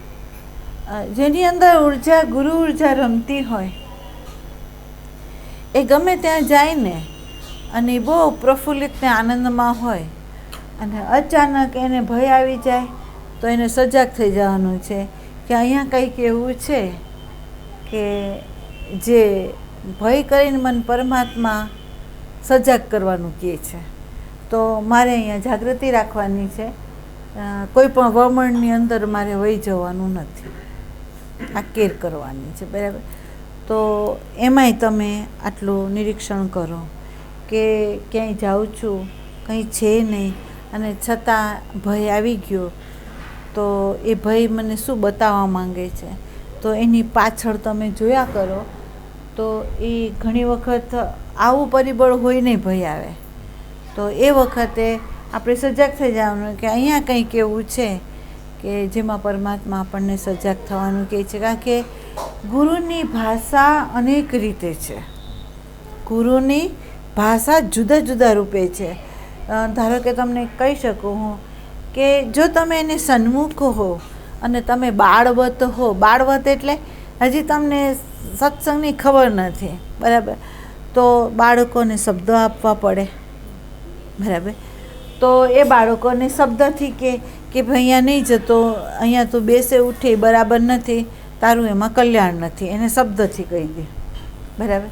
જેની અંદર ઉર્જા, ગુરુ ઉર્જા રમતી હોય એ ગમે ત્યાં જાય ને અને બહુ પ્રફુલ્લિત ને આનંદમાં હોય અને અચાનક એને ભય આવી જાય તો એને સજાગ થઈ જવાનું છે કે અહીંયા કંઈક એવું છે કે જે ભય કરીને મને પરમાત્મા સજાગ કરવાનું કહે છે. તો મારે અહીંયા જાગૃતિ રાખવાની છે, કોઈ પણ વમણની અંદર મારે વહી જવાનું નથી, આ કેર કરવાની છે, બરાબર. તો એમાંય તમે આટલું નિરીક્ષણ કરો કે ક્યાંય જાઉં છું, કંઈ છે નહીં અને છતાં ભય આવી ગયો તો એ ભય મને શું બતાવવા માંગે છે, તો એની પાછળ તમે જોયા કરો. તો એ ઘણી વખત આવું પરિબળ હોય નહીં ભય આવે તો એ વખતે આપણે સજાગ થઈ જવાનું કે અહીંયા કંઈક એવું છે કે જેમાં પરમાત્મા આપણને સજાગ થવાનું કહે છે. કારણ કે ગુરુની ભાષા અનેક રીતે છે, ગુરુની ભાષા જુદા જુદા રૂપે છે. ધારો કે તમને કહી શકું હું કે જો તમે એને સન્મુખ હો અને તમે બાળવત હો, બાળવત એટલે હજી તમને સત્સંગની ખબર નથી, બરાબર, તો બાળકોને શબ્દો આપવા પડે, બરાબર. તો એ બાળકોને શબ્દથી કે ભાઈ અહીંયા નહીં જતો, અહીંયા તું બેસે ઉઠે બરાબર નથી, તારું એમાં કલ્યાણ નથી, એને શબ્દથી કહી દે, બરાબર.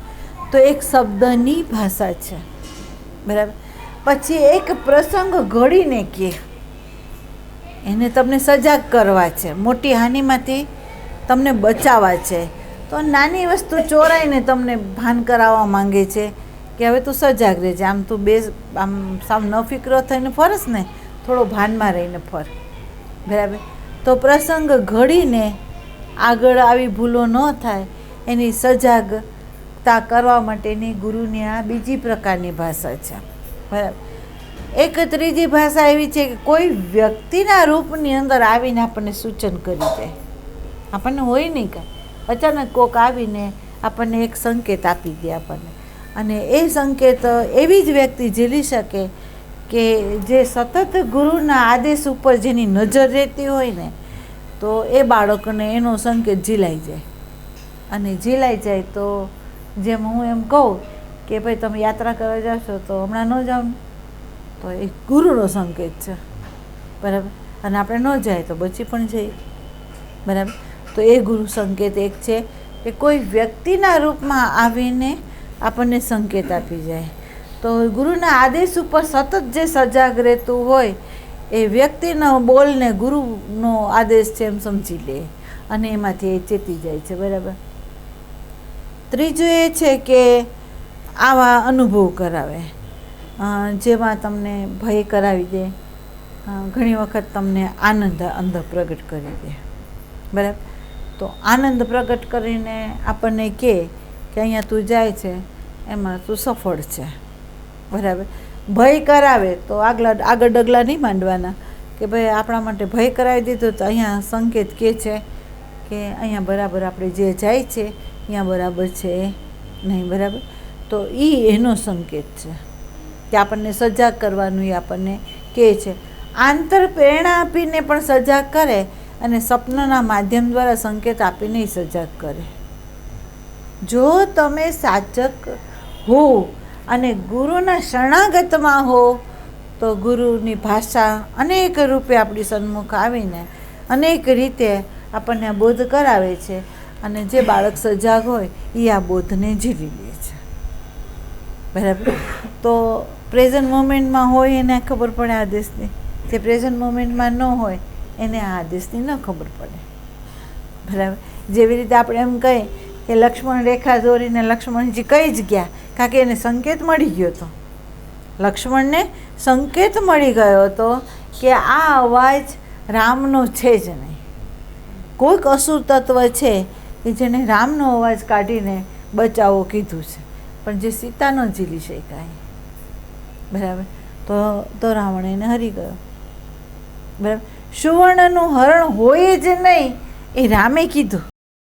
તો એક શબ્દની ભાષા છે, બરાબર. પછી એક પ્રસંગ ઘડીને કહે, એને તમને સજાગ કરવા છે, મોટી હાનિમાંથી તમને બચાવવા છે. તો નાની વસ્તુ ચોરાઈને તમને ભાન કરાવવા માંગે છે કે હવે તું સજાગ રહેજે, આમ તું આમ સાવ ન ફિકરો થઈને ફરસ ને, થોડો ભાનમાં રહીને ફર, બરાબર. તો પ્રસંગ ઘડીને આગળ આવી ભૂલો ન થાય એની સજાગતા કરવા માટેની ગુરુની આ બીજી પ્રકારની ભાષા છે, બરાબર. એક ત્રીજી ભાષા એવી છે કે કોઈ વ્યક્તિના રૂપની અંદર આવીને આપણને સૂચન કરી જાય, આપણને હોય નહીં કાંઈ, અચાનક કોક આવીને આપણને એક સંકેત આપી દે આપણને, અને એ સંકેત એવી જ વ્યક્તિ ઝીલી શકે કે જે સતત ગુરુના આદેશ ઉપર જેની નજર રહેતી હોય ને, તો એ બાળકને એનો સંકેત ઝીલાઈ જાય. અને ઝીલાઈ જાય તો જેમ હું એમ કહું કે ભાઈ તમે યાત્રા કરવા જાઓ છો તો હમણાં ન જાઓ ને, તો એ ગુરુનો સંકેત છે, બરાબર. અને આપણે ન જાય તો બચી પણ જઈએ, બરાબર. તો એ ગુરુ સંકેત એક છે કે કોઈ વ્યક્તિના રૂપમાં આવીને આપણને સંકેત આપી જાય. તો ગુરુના આદેશ ઉપર સતત જે સજાગ રહેતું હોય એ વ્યક્તિનો બોલને ગુરુનો આદેશ છે એમ સમજી લે અને એમાંથી એ ચેતી જાય છે, બરાબર. ત્રીજું એ છે કે આવા અનુભવ કરાવે, જેમાં તમને ભય કરાવી દે, ઘણી વખત તમને આનંદ અંદર પ્રગટ કરી દે, બરાબર. તો આનંદ પ્રગટ કરીને આપણને કહે કે અહીંયા તું જાય છે એમાં તું સફળ છે, બરાબર. ભય કરાવે તો આગળ ડગલા નહીં માંડવાના કે ભાઈ આપણા માટે ભય કરાવી દીધો તો અહીંયા સંકેત કહે છે કે અહીંયા બરાબર આપણે જે જાય છે અહીંયા બરાબર છે નહીં, બરાબર. તો એ એનો સંકેત છે કે આપણને સજાગ કરવાનું એ આપણને કહે છે. આંતર પ્રેરણા આપીને પણ સજાગ કરે અને સપનાના માધ્યમ દ્વારા સંકેત આપીને સજાગ કરે, જો તમે સાચક હો અને ગુરુના શરણાગતમાં હો તો ગુરુની ભાષા અનેક રૂપે આપણી સન્મુખ આવીને અનેક રીતે આપણને બોધ કરાવે છે અને જે બાળક સજાગ હોય એ આ બોધને ઝીલી લે છે. બરાબર. તો પ્રેઝન્ટ મોમેન્ટમાં હોય એને ખબર પડે આદેશની, જે પ્રેઝન્ટ મોમેન્ટમાં ન હોય એને આ આદેશની ન ખબર પડે. બરાબર. જેવી રીતે આપણે એમ કહીએ કે લક્ષ્મણ રેખા દોરીને લક્ષ્મણજી કહી જ ગયા, કારણ કે એને સંકેત મળી ગયો હતો. લક્ષ્મણને સંકેત મળી ગયો હતો કે આ અવાજ રામનો છે જ નહીં. કોઈક અસુર તત્વ છે કે જેને રામનો અવાજ કાઢીને બચાવો કીધું છે, પણ જે સીતા ન ઝીલી શકાય. બરાબર. તો રાવણ એને હરી ગયો. બરાબર. સુવર્ણનું હરણ હોય જ નહીં એ રામે કીધું.